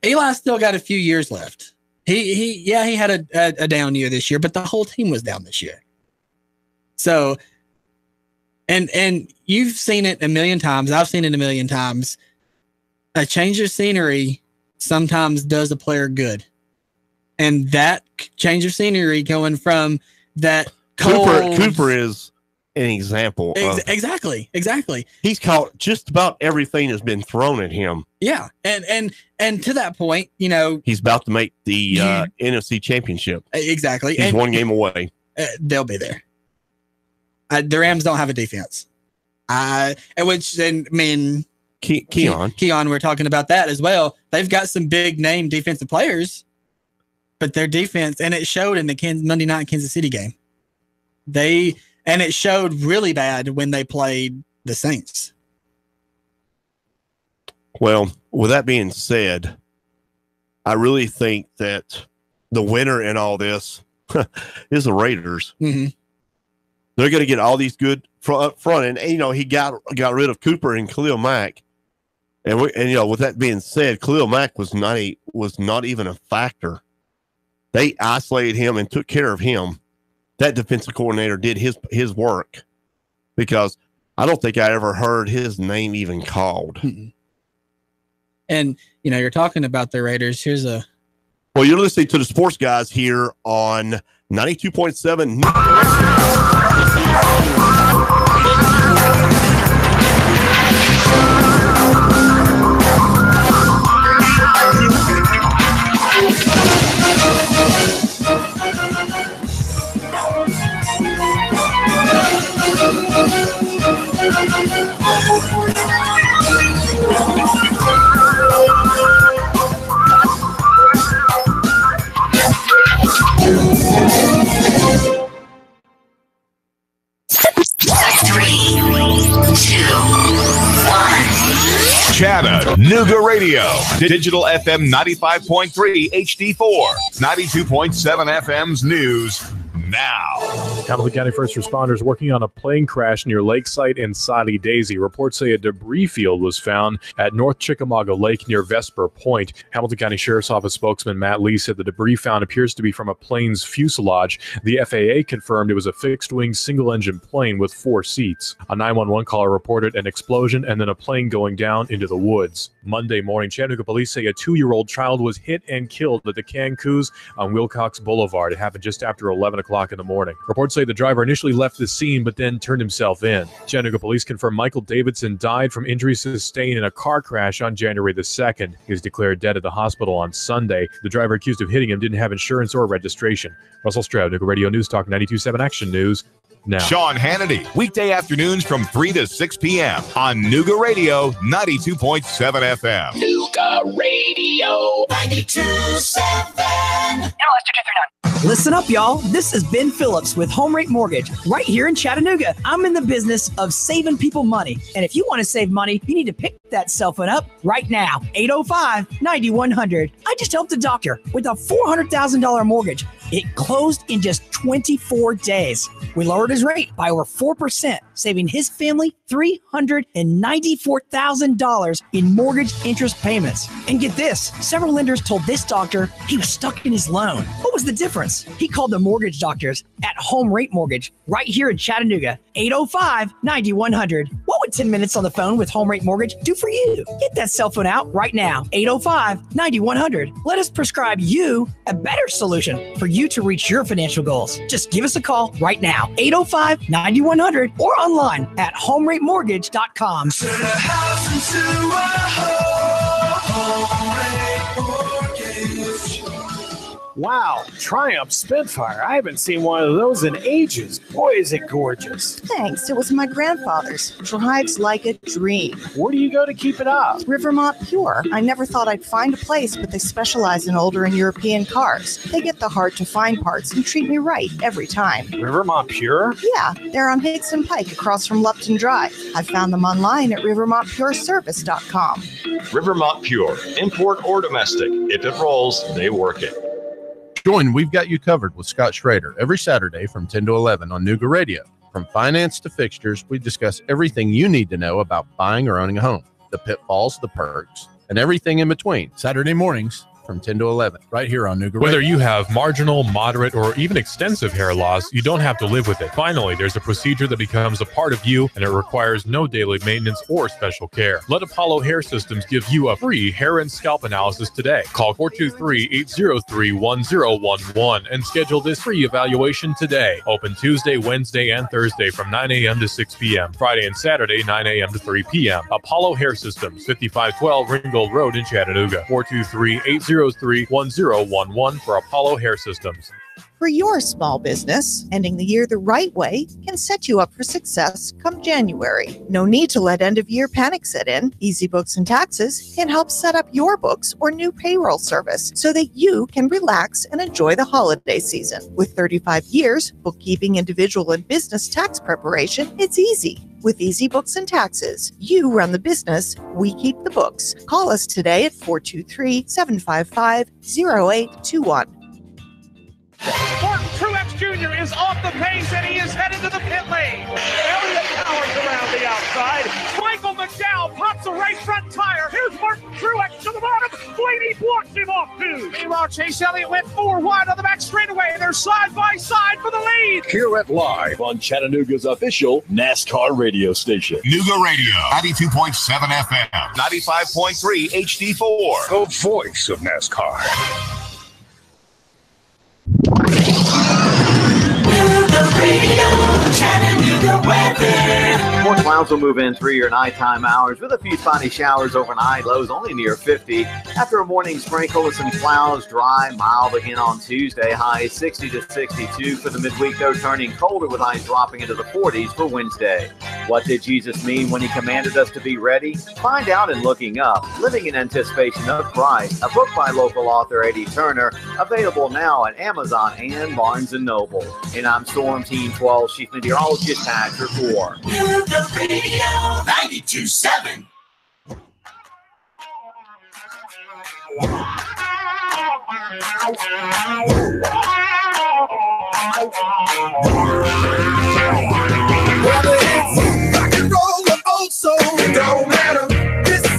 Eli's still got a few years left. He had a down year this year, but the whole team was down this year. So, and you've seen it a million times. I've seen it a million times. A change of scenery sometimes does a player good. And that change of scenery going from that Cooper is an example. Exactly. He's caught just about everything that's been thrown at him. Yeah. And to that point, you know, he's about to make the NFC Championship. Exactly. He's one game away. They'll be there. The Rams don't have a defense. Keon, we're talking about that as well. They've got some big name defensive players, but their defense, and it showed in the Monday night Kansas City game. And it showed really bad when they played the Saints. Well, with that being said, I really think that the winner in all this is the Raiders. Mm-hmm. They're going to get all these good up front. And, you know, he got rid of Cooper and Khalil Mack. And you know, with that being said, Khalil Mack was not even a factor. They isolated him and took care of him. That defensive coordinator did his work, because I don't think I ever heard his name even called. And, you're talking about the Raiders. Here's a... Well, you're listening to the Sports Guys here on 92.7. Chattanooga Radio. Digital FM 95.3 HD4. 92.7 FM's news now. Hamilton County first responders working on a plane crash near Lakeside and Soddy Daisy. Reports say a debris field was found at North Chickamauga Lake near Vesper Point. Hamilton County Sheriff's Office spokesman Matt Lee said the debris found appears to be from a plane's fuselage. The FAA confirmed it was a fixed-wing single-engine plane with 4 seats. A 911 caller reported an explosion and then a plane going down into the woods. Monday morning, Chattanooga police say a 2-year-old child was hit and killed at the Cancus on Wilcox Boulevard. It happened just after 11 o'clock in the morning. Reports say the driver initially left the scene but then turned himself in. Chattanooga police confirm Michael Davidson died from injuries sustained in a car crash on January the 2nd. He was declared dead at the hospital on Sunday. The driver accused of hitting him didn't have insurance or registration. Russell Stroud, Chattanooga Radio News Talk 92.7 Action News now. Sean Hannity, weekday afternoons from 3 to 6 p.m. on Nooga Radio 92.7 FM. Nooga Radio 92.7. Listen up, y'all. This is Ben Phillips with Home Rate Mortgage right here in Chattanooga. I'm in the business of saving people money. And if you want to save money, you need to pick that cell phone up right now. 805-9100. I just helped a doctor with a $400,000 mortgage. It closed in just 24 days. We lowered his rate by over 4%, saving his family $394,000 in mortgage interest payments. And get this, several lenders told this doctor he was stuck in his loan. What was the difference? He called the mortgage doctors at Home Rate Mortgage right here in Chattanooga. 805-9100. What would 10 minutes on the phone with Home Rate Mortgage do for you? Get that cell phone out right now. 805-9100. Let us prescribe you a better solution for you to reach your financial goals. Just give us a call right now. 805-9100 or online at homeratemortgage.com. To the house and to a home rate mortgage. Wow, Triumph Spitfire. I haven't seen one of those in ages. Boy, is it gorgeous. Thanks. It was my grandfather's. Drives like a dream. Where do you go to keep it up? Rivermont Pure. I never thought I'd find a place, but they specialize in older and European cars. They get the hard-to-find parts and treat me right every time. Rivermont Pure? Yeah, they're on Hickson Pike across from Lupton Drive. I found them online at rivermontpureservice.com. Rivermont Pure. Import or domestic. If it rolls, they work it. Join We've Got You Covered with Scott Schrader every Saturday from 10 to 11 on Nooga Radio. From finance to fixtures, we discuss everything you need to know about buying or owning a home, the pitfalls, the perks, and everything in between. Saturday mornings from 10 to 11, right here on Nooga Radio. Whether you have marginal, moderate, or even extensive hair loss, you don't have to live with it. Finally, there's a procedure that becomes a part of you, and it requires no daily maintenance or special care. Let Apollo Hair Systems give you a free hair and scalp analysis today. Call 423-803-1011 and schedule this free evaluation today. Open Tuesday, Wednesday, and Thursday from 9 a.m. to 6 p.m. Friday and Saturday, 9 a.m. to 3 p.m. Apollo Hair Systems, 5512 Ringgold Road in Chattanooga. 423-803-1011 for Apollo Hair Systems. For your small business, ending the year the right way can set you up for success come January. No need to let end-of-year panic set in. Easy Books and Taxes can help set up your books or new payroll service so that you can relax and enjoy the holiday season. With 35 years, bookkeeping, individual, and business tax preparation, it's easy. With Easy Books and Taxes, you run the business, we keep the books. Call us today at 423-755-0821. Martin Truex Jr. is off the pace and he is headed to the pit lane. Elliott Powers around the outside. Michael McDowell pops a right front tire. Here's Martin Martin Truex to the bottom. Blaney blocks him off two. Meanwhile, Chase Elliott went 4 wide on the back straightaway. They're side by side for the lead. Hear it live on Chattanooga's official NASCAR radio station. Nuga Radio, 92.7 FM, 95.3 HD4. The voice of NASCAR. Nuga Radio, Chattanooga weather. More clouds will move in through your nighttime hours with a few spotty showers overnight. Lows only near 50. After a morning sprinkle with some clouds, dry, mild again on Tuesday. Highs 60 to 62 for the midweek, though turning colder with highs dropping into the 40s for Wednesday. What did Jesus mean when he commanded us to be ready? Find out in Looking Up, Living in Anticipation of Christ, a book by local author Eddie Turner, available now at Amazon and Barnes & Noble. And I'm Storm Team 12 Chief Meteorologist Patrick Moore. Nuga Radio 92.7.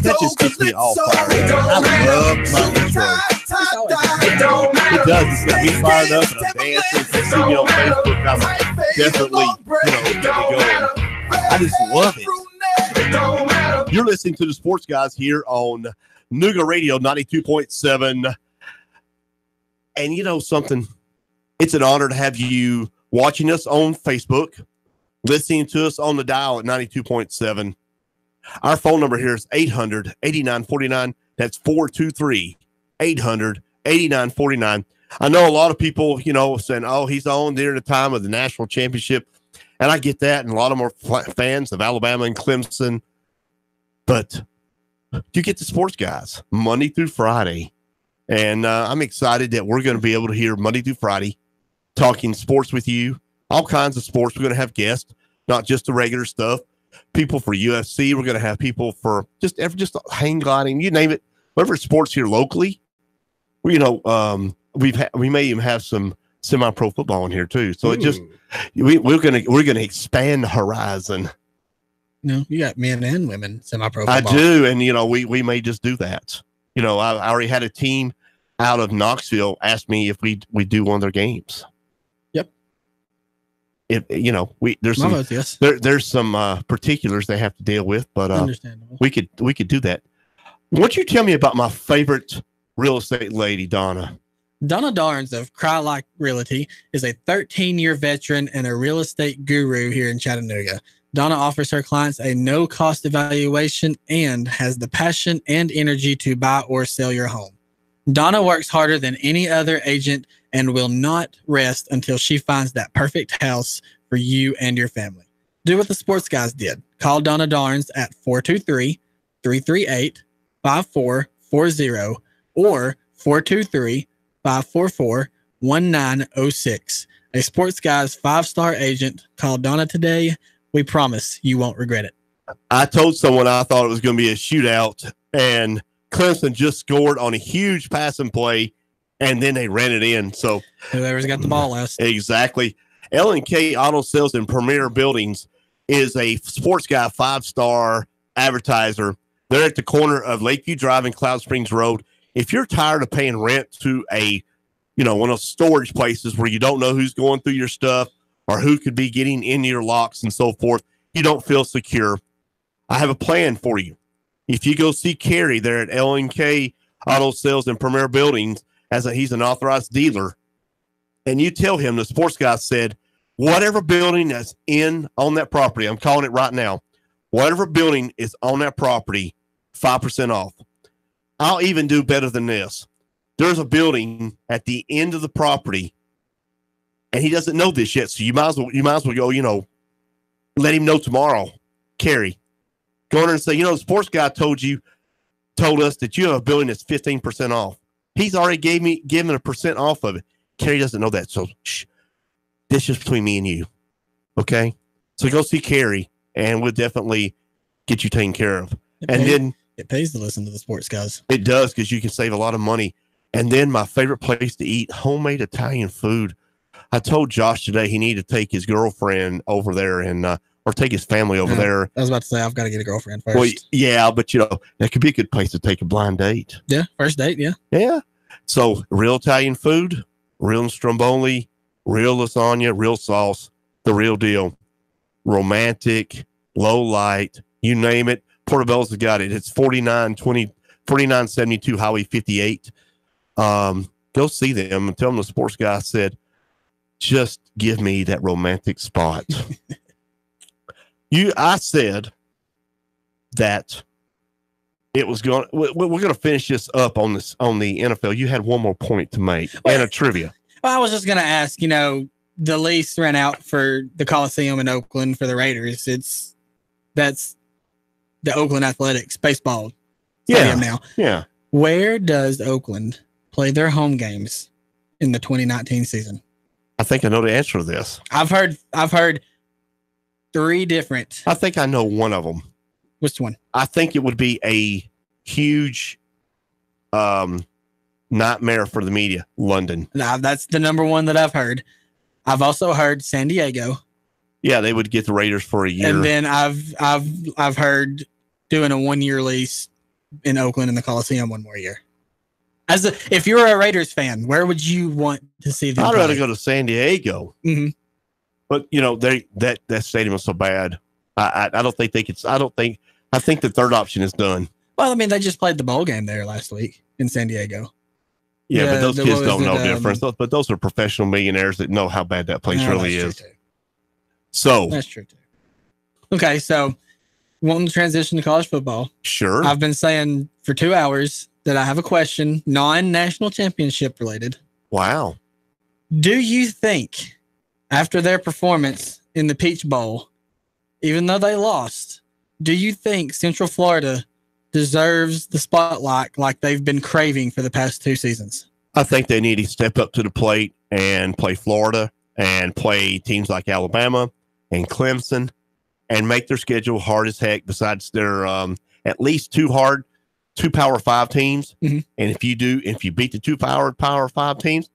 That just gets me all fired up. I love my intro. It does. It's got me fired up, and I'm dancing. See me on Facebook. I'm definitely, getting going. I just love it. You're listening to the Sports Guys here on Nuga Radio 92.7. And you know something? It's an honor to have you watching us on Facebook, listening to us on the dial at 92.7. Our phone number here is 800-8949. That's 423-800-8949. I know a lot of people, saying, oh, he's on during the time of the national championship. And I get that. And a lot of them are fans of Alabama and Clemson. But you get the Sports Guys Monday through Friday. And I'm excited that we're going to be able to hear Monday through Friday talking sports with you, all kinds of sports. We're going to have guests, not just the regular stuff. People for UFC. We're going to have people for just hang gliding, you name it, whatever sports here locally. We may even have some semi-pro football in here too. So it just we're gonna expand the horizon. No, you got men and women semi-pro football. I do, and we may just do that. I already had a team out of Knoxville ask me if we do one of their games. There's some particulars they have to deal with, but understandable. we could do that. Why don't you tell me about my favorite real estate lady, Donna? Donna Darns of Crylike Realty is a 13-year veteran and a real estate guru here in Chattanooga. Donna offers her clients a no-cost evaluation and has the passion and energy to buy or sell your home. Donna works harder than any other agent and will not rest until she finds that perfect house for you and your family. Do what the Sports Guys did. Call Donna Darns at 423-338-5440 or 423-544-1906. A Sports Guys 5-star agent. Call Donna today. We promise you won't regret it. I told someone I thought it was going to be a shootout, and Clemson just scored on a huge passing play, and then they ran it in. So whoever's got the ball last. Exactly. L&K Auto Sales and Premier Buildings is a Sports Guy 5-star advertiser. They're at the corner of Lakeview Drive and Cloud Springs Road. If you're tired of paying rent to one of those storage places where you don't know who's going through your stuff or who could be getting into your locks and so forth, you don't feel secure, I have a plan for you. If you go see Kerry there at L&K Auto Sales and Premier Buildings, he's an authorized dealer, and you tell him the Sports Guy said, whatever building that's on that property, I'm calling it right now, whatever building is on that property, 5% off. I'll even do better than this. There's a building at the end of the property, and he doesn't know this yet, so you might as well go, let him know tomorrow. Kerry, go in there and say, the Sports Guy told us that you have a building that's 15% off. He's already given a percent off of it. Kerry doesn't know that, so shh. This is just between me and you, okay? So go see Kerry, and we'll definitely get you taken care of. It pays to listen to the Sports Guys. It does, because you can save a lot of money. And then my favorite place to eat, homemade Italian food. I told Josh today he needed to take his girlfriend over there and or take his family over there. I was about to say, I've got to get a girlfriend first. Well, yeah, but that could be a good place to take a blind date. Yeah, first date, yeah. Yeah. So real Italian food, real stromboli, real lasagna, real sauce, the real deal. Romantic, low light, you name it. Portobello's has got it. It's 4972 Highway 58. Go see them and tell them the Sportz Guy said, just give me that romantic spot. I said that it was going. We're going to finish this up on the NFL. You had one more point to make and a trivia. Well, I was just going to ask. The lease ran out for the Coliseum in Oakland for the Raiders. That's the Oakland Athletics baseball stadium now. Yeah. Where does Oakland play their home games in the 2019 season? I think I know the answer to this. I've heard 3 different. I think I know one of them. Which one? I think it would be a huge nightmare for the media. London. Now that's the number one that I've heard. I've also heard San Diego. Yeah, they would get the Raiders for a year. And then I've heard doing a 1-year lease in Oakland in the Coliseum 1 more year. If you're a Raiders fan, where would you want to see them? I'd rather go to San Diego. Mm-hmm. But that stadium is so bad. I don't think they could. I think the third option is done. Well, I mean, they just played the bowl game there last week in San Diego. Yeah, but those kids don't know difference. But those are professional millionaires that know how bad that place really is. So that's true too. Okay, so wanting to transition to college football. Sure. I've been saying for 2 hours that I have a question, non-national championship related. Wow. Do you think after their performance in the Peach Bowl, even though they lost, do you think Central Florida deserves the spotlight like they've been craving for the past 2 seasons? I think they need to step up to the plate and play Florida and play teams like Alabama and Clemson and make their schedule hard as heck. Besides their at least 2 Power 5 teams. Mm-hmm. And if you beat the 2 Power 5 teams,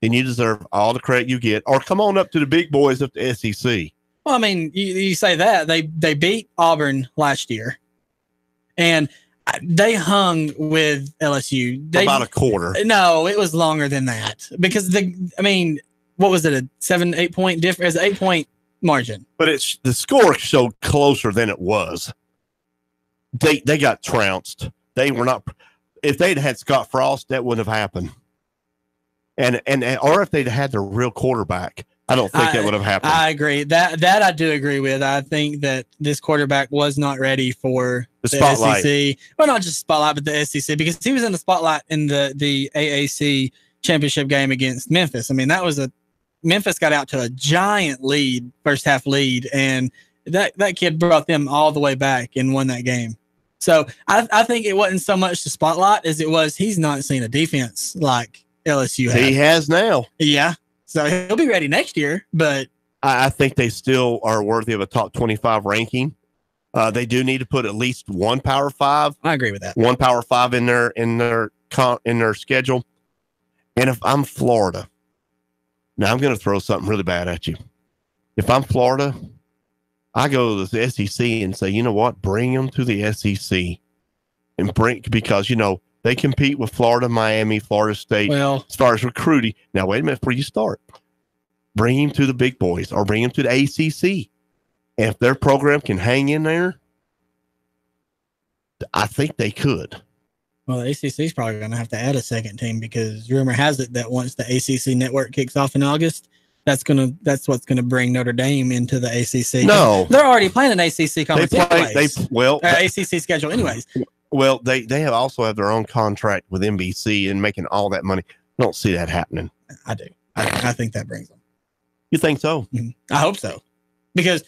then you deserve all the credit you get. Or come on up to the big boys of the SEC. Well, I mean, you say that they beat Auburn last year, and they hung with LSU. About a quarter. No, it was longer than that because what was it? A 7-8 point difference? 8 point margin. But the score showed closer than it was. They got trounced. They were not. If they'd had Scott Frost, that wouldn't have happened. And or if they'd had their real quarterback, I don't think that would have happened. I agree. That I do agree with. I think that this quarterback was not ready for the spotlight. SEC. Well, not just spotlight, but the SEC, because he was in the spotlight in the AAC championship game against Memphis. I mean, Memphis got out to a giant lead, first half lead, and that kid brought them all the way back and won that game. So I think it wasn't so much the spotlight as it was he's not seen a defense like LSU has. He has now. Yeah. So he'll be ready next year, but I think they still are worthy of a top 25 ranking. They do need to put at least 1 Power 5. I agree with that. 1 Power 5 in their schedule. And if I'm Florida, now I'm going to throw something really bad at you. If I'm Florida, I go to the SEC and say, you know what? Bring them to the SEC because they compete with Florida, Miami, Florida State as far as recruiting. Now, wait a minute before you start. Bring him to the big boys or bring him to the ACC. And if their program can hang in there, I think they could. Well, the ACC is probably going to have to add a second team because rumor has it that once the ACC network kicks off in August, that's what's going to bring Notre Dame into the ACC. No, they're already playing an ACC conference. ACC schedule anyways. Well, they also have their own contract with NBC and making all that money. I don't see that happening. I do. I think that brings them. You think so? Mm-hmm. I hope so, because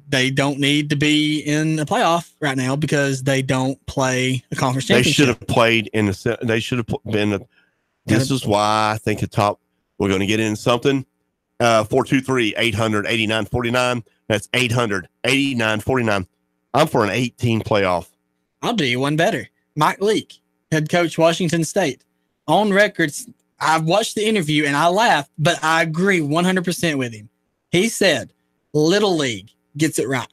they don't need to be in a playoff right now because they don't play a conference championship. They should have played in the. They should have been. This is why I think the top. We're going to get into something. 423-800-8949. That's 800-8949. I'm for an 18 playoff. I'll do you one better. Mike Leake, head coach, Washington State, on records. I've watched the interview and I laughed, but I agree 100% with him. He said Little League gets it right.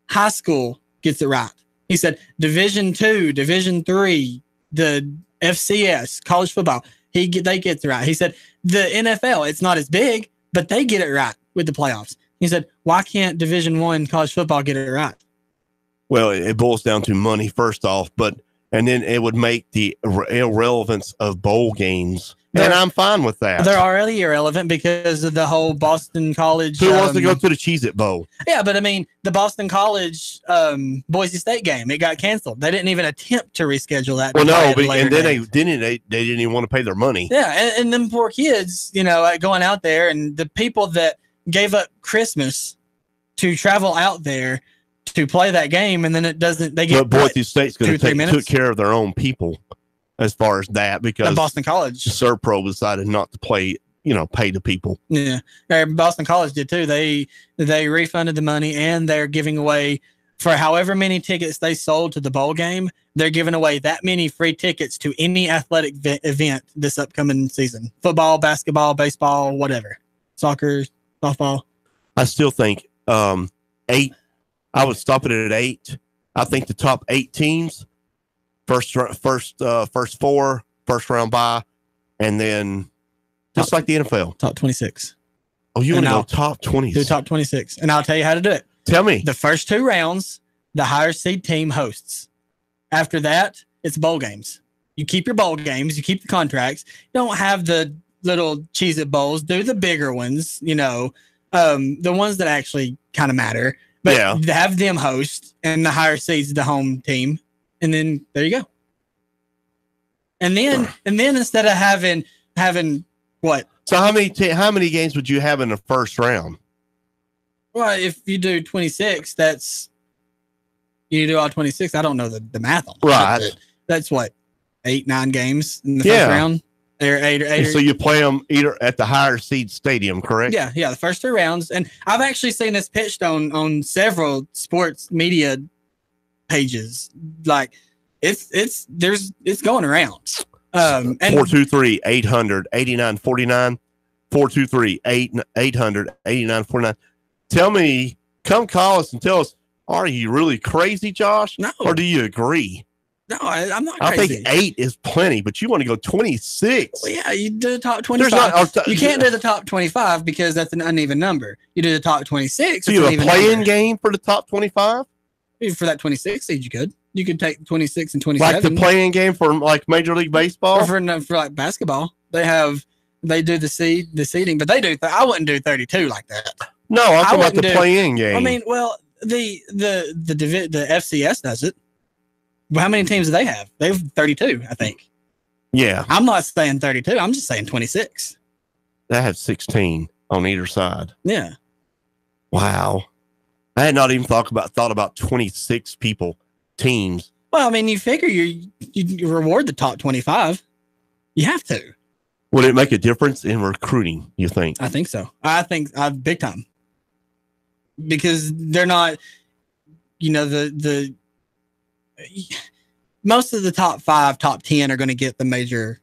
High school gets it right. He said Division II, Division III, the FCS, college football, they get it right. He said the NFL, it's not as big, but they get it right with the playoffs. He said, why can't Division I college football get it right? Well, it boils down to money first off, and then it would make the irrelevance of bowl games. And I'm fine with that. They're already irrelevant because of the whole Boston College. Who wants to go to the Cheez-It Bowl? Yeah, but I mean, the Boston College Boise State game, it got canceled. They didn't even attempt to reschedule that. Well, no, but and then they didn't even want to pay their money. Yeah, and them poor kids, going out there, and the people that gave up Christmas to travel out there to play that game, and then it doesn't. They get. But Boise State's going to took care of their own people. As far as that, because Boston College Serpro decided not to pay the people. Yeah, Boston College did too. They refunded the money, and they're giving away for however many tickets they sold to the bowl game. They're giving away that many free tickets to any athletic event this upcoming season: football, basketball, baseball, whatever, soccer, softball. I still think 8. I would stop it at 8. I think the top 8 teams. First 4, first round bye, and then just like the NFL, top 26. Oh, you want to go top 20? Do top 26, and I'll tell you how to do it. Tell me. The first 2 rounds, the higher seed team hosts. After that, it's bowl games. You keep your bowl games. You keep the contracts. Don't have the little Cheez-It Bowls. Do the bigger ones. The ones that actually kind of matter. But have them host, and the higher seeds the home team. And then there you go. And then instead of having what? So how many games would you have in the first round? Well, if you do 26, you do all 26. I don't know the math on that. Right. That's what 8-9 games in the first round. They're 8 so you play them either at the higher seed stadium, correct? Yeah, the first 3 rounds. And I've actually seen this pitched on several sports media pages. Like it's going around. And 423-800-8949 423-800-8949. Tell me, come call us and tell us, are you really crazy, Josh? No. Or do you agree? No, I'm not I crazy. think 8 is plenty, but you want to go 26. Well, yeah, you do the top 25. You can't do the top 25 because that's an uneven number. You do the top 26. So you have a play-in game for the top 25? For that 26 seed, you could. You could take 26 and 27. Like the play-in game for like Major League Baseball? Or for like basketball. They do the seeding, but they do. I wouldn't do 32 like that. No, I'm talking about the play-in game. I mean, well, the FCS does it. Well, how many teams do they have? They have 32, I think. Yeah. I'm not saying 32. I'm just saying 26. They have 16 on either side. Yeah. Wow. I had not even thought about 26 teams. Well, I mean, you figure you reward the top 25. You have to. Would it make a difference in recruiting, you think? I think so. I think big time. Because they're not, the most of the top 5, top 10 are going to get the major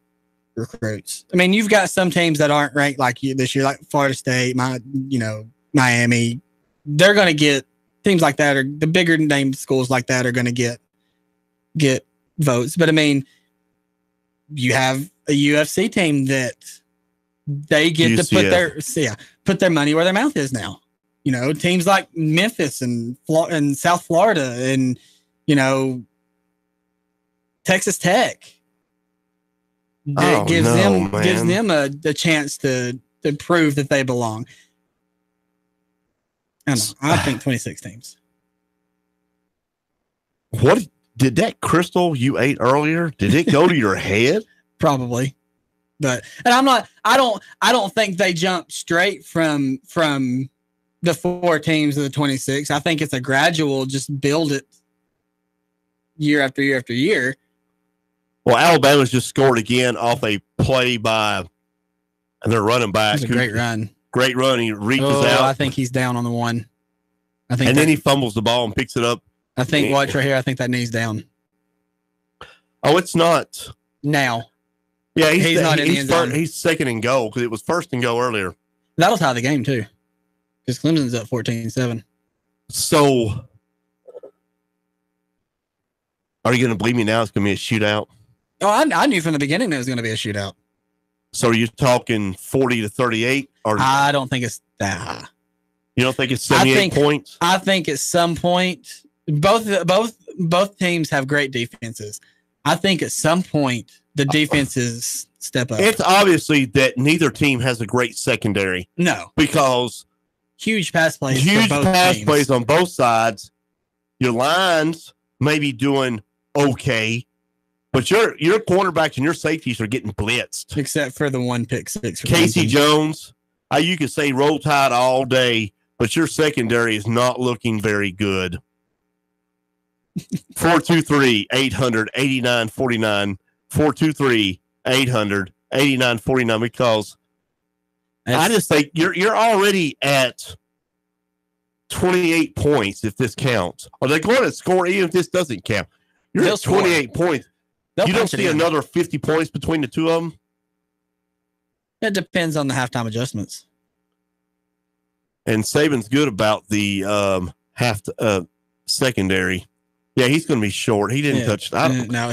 recruits. I mean, you've got some teams that aren't ranked like you this year, like Florida State, Miami. They're going to get teams like that, or the bigger named schools like that are going to get votes. But I mean, you have a UFC team that they get UCF. To put their money where their mouth is now. Teams like Memphis and South Florida and Texas Tech. It gives them a chance to prove that they belong. I don't know. I think 26 teams. What did that crystal you ate earlier? Did it go to your head? Probably, and I don't think they jump straight from the 4 teams to the 26. I think it's a gradual, just build it year after year after year. Well, Alabama's just scored again off a play by their running back. It was a great run. Great run. He reaches out. I think he's down on the one. Then he fumbles the ball and picks it up. I think, watch right here, I think that knee's down. Oh, it's not. Now. Yeah, he's not in the end zone. He's second and goal because it was first and goal earlier. That'll tie the game, too. Because Clemson's up 14-7. So, are you going to believe me now? It's going to be a shootout. Oh, I knew from the beginning it was going to be a shootout. So, are you talking 40-38? Or I don't think it's that high. You don't think it's 78 points? I think at some point, both teams have great defenses. I think at some point the defenses step up. It's obviously that neither team has a great secondary. No, because huge pass plays. Huge pass plays on both sides. Your lines may be doing okay, but your cornerbacks and your safeties are getting blitzed. Except for the one pick six. Casey Jones, you could say roll tide all day, but your secondary is not looking very good. 423-800-8949. 423-800-8949, because I just think you're already at 28 points if this counts. Are they going to score even if this doesn't count? You're at 28 points. You don't see another 50 points between the two of them? It depends on the halftime adjustments. And Saban's good about the secondary. Yeah, he's going to be short. He didn't touch. I don't know. I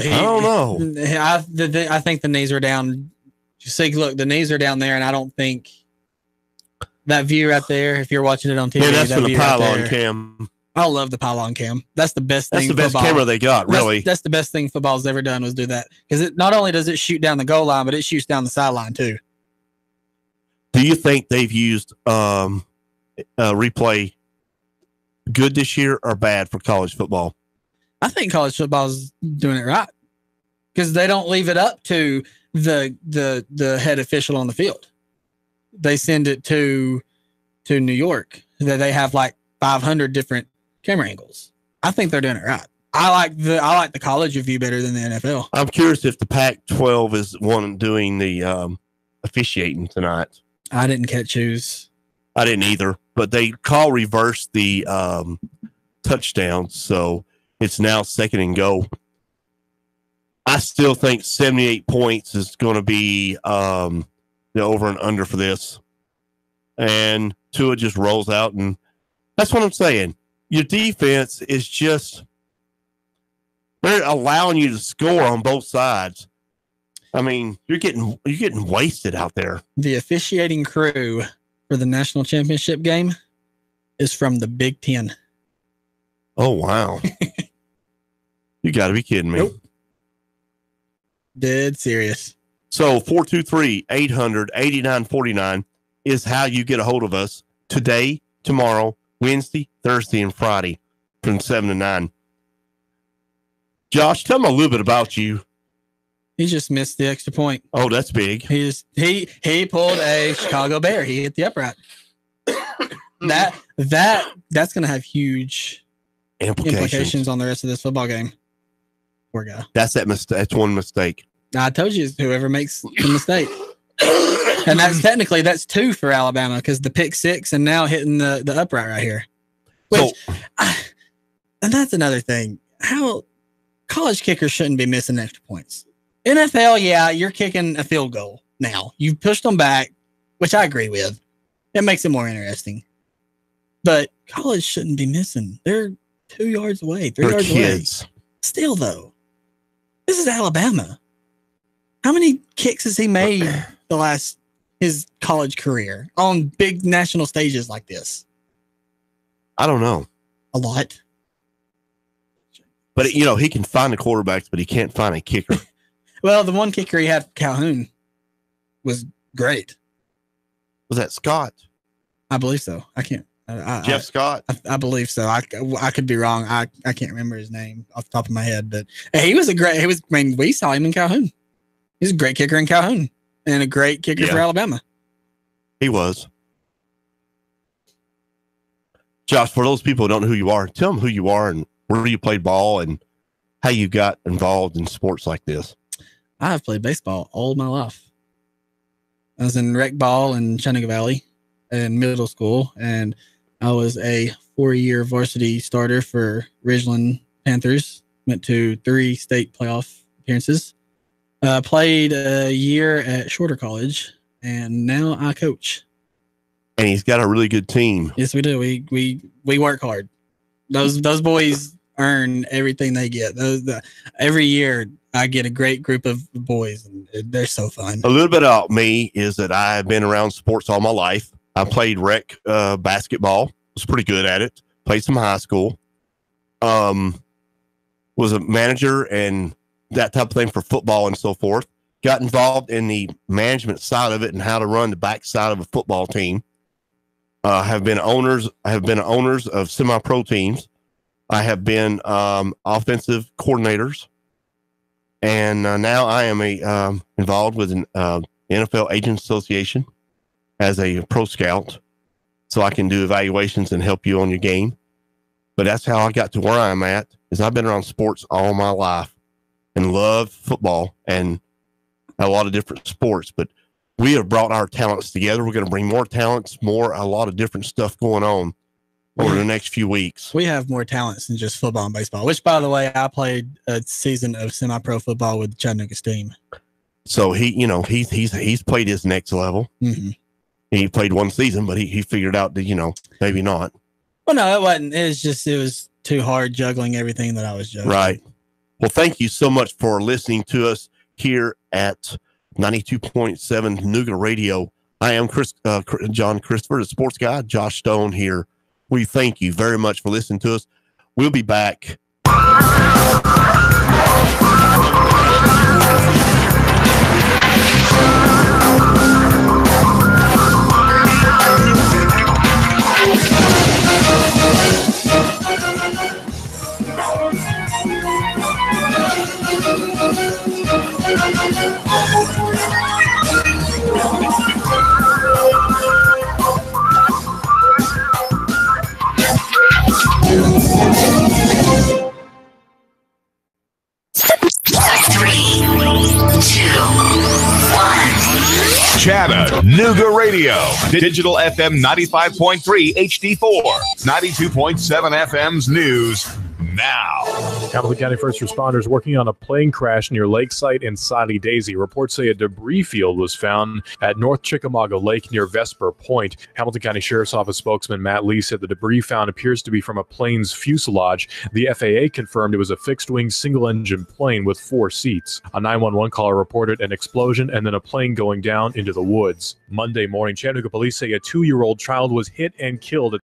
think the knees are down. See, look, the knees are down there, and I don't think that view right there. If you're watching it on TV, that's for the pylon cam. I love the pylon cam. That's the best thing. That's the best camera they got. Really, that's the best thing football's ever done was do that, because it not only does it shoot down the goal line, but it shoots down the sideline too. Do you think they've used replay good this year or bad for college football? I think college football is doing it right, because they don't leave it up to the head official on the field. They send it to New York. They have like 500 different camera angles. I think they're doing it right. I like the college review better than the NFL. I'm curious if the Pac-12 is one doing the officiating tonight. I didn't catch who's. I didn't either, but they reverse the touchdown, so it's now 2nd and goal. I still think 78 points is going to be the over and under for this. And Tua just rolls out, and that's what I'm saying. Your defense is just, they're allowing you to score on both sides. I mean, you're getting wasted out there. The officiating crew for the national championship game is from the Big Ten. Oh, wow. You got to be kidding me. Nope. Dead serious. So 423-800-8949 is how you get a hold of us today, tomorrow, Wednesday, Thursday, and Friday from 7 to 9. Josh, tell me a little bit about you. He just missed the extra point. Oh, that's big. He pulled a Chicago Bear. He hit the upright. That's going to have huge implications on the rest of this football game. Poor guy. That's one mistake. I told you, whoever makes the mistake. And that's 2 for Alabama, because the pick 6 and now hitting the upright right here. And that's another thing. How college kickers shouldn't be missing extra points. NFL, yeah, you're kicking a field goal now. You've pushed them back, which I agree with. It makes it more interesting. But college shouldn't be missing. They're 2 yards away, 3 yards away. Still, though, this is Alabama. How many kicks has he made his college career on big national stages like this? I don't know. A lot. But, he can find the quarterbacks, but he can't find a kicker. Well, the one kicker he had, Calhoun, was great. Was that Scott? I believe so. I can't. Jeff Scott? I believe so. I could be wrong. I can't remember his name off the top of my head, but we saw him in Calhoun. He's a great kicker in Calhoun and a great kicker for Alabama. He was. Josh, for those people who don't know who you are, tell them who you are and where you played ball and how you got involved in sports like this. I have played baseball all my life. I was in rec ball in Chattanooga Valley in middle school, and I was a 4-year varsity starter for Ridgeland Panthers. Went to 3 state playoff appearances. Played a year at Shorter College, and now I coach. and he's got a really good team. Yes, we do. We work hard. Those boys earn everything they get. Every year I get a great group of boys, and they're so fun. A little bit about me is that I've been around sports all my life. I played rec basketball. Was pretty good at it. Played some high school. Was a manager and that type of thing for football and so forth. Got involved in the management side of it and how to run the back side of a football team. Have been owners of semi-pro teams. I have been offensive coordinators, and now I am involved with an NFL Agent Association as a pro scout, so I can do evaluations and help you on your game. But that's how I got to where I'm at. Is I've been around sports all my life and love football and a lot of different sports, but we have brought our talents together. We're going to bring more talents, a lot of different stuff going on over the next few weeks. We have more talents than just football and baseball, which, by the way, I played a season of semi-pro football with the Chattanooga team. So he's played his next level. Mm-hmm. He played one season, but he figured out that, maybe not. Well, no, it wasn't. It was too hard juggling everything that I was juggling. Right. Well, thank you so much for listening to us here at 92.7 Nooga Radio. I am John Christopher, the sports guy. Josh Stone here. We thank you very much for listening to us. We'll be back. Chattanooga Radio. Digital FM 95.3 HD4. 92.7 FM's news now. Hamilton County first responders working on a plane crash near Lakeside and Soddy Daisy. Reports say a debris field was found at North Chickamauga Lake near Vesper Point. Hamilton County Sheriff's Office spokesman Matt Lee said the debris found appears to be from a plane's fuselage. The FAA confirmed it was a fixed-wing single-engine plane with 4 seats. A 911 caller reported an explosion and then a plane going down into the woods. Monday morning, Chattanooga police say a 2-year-old child was hit and killed at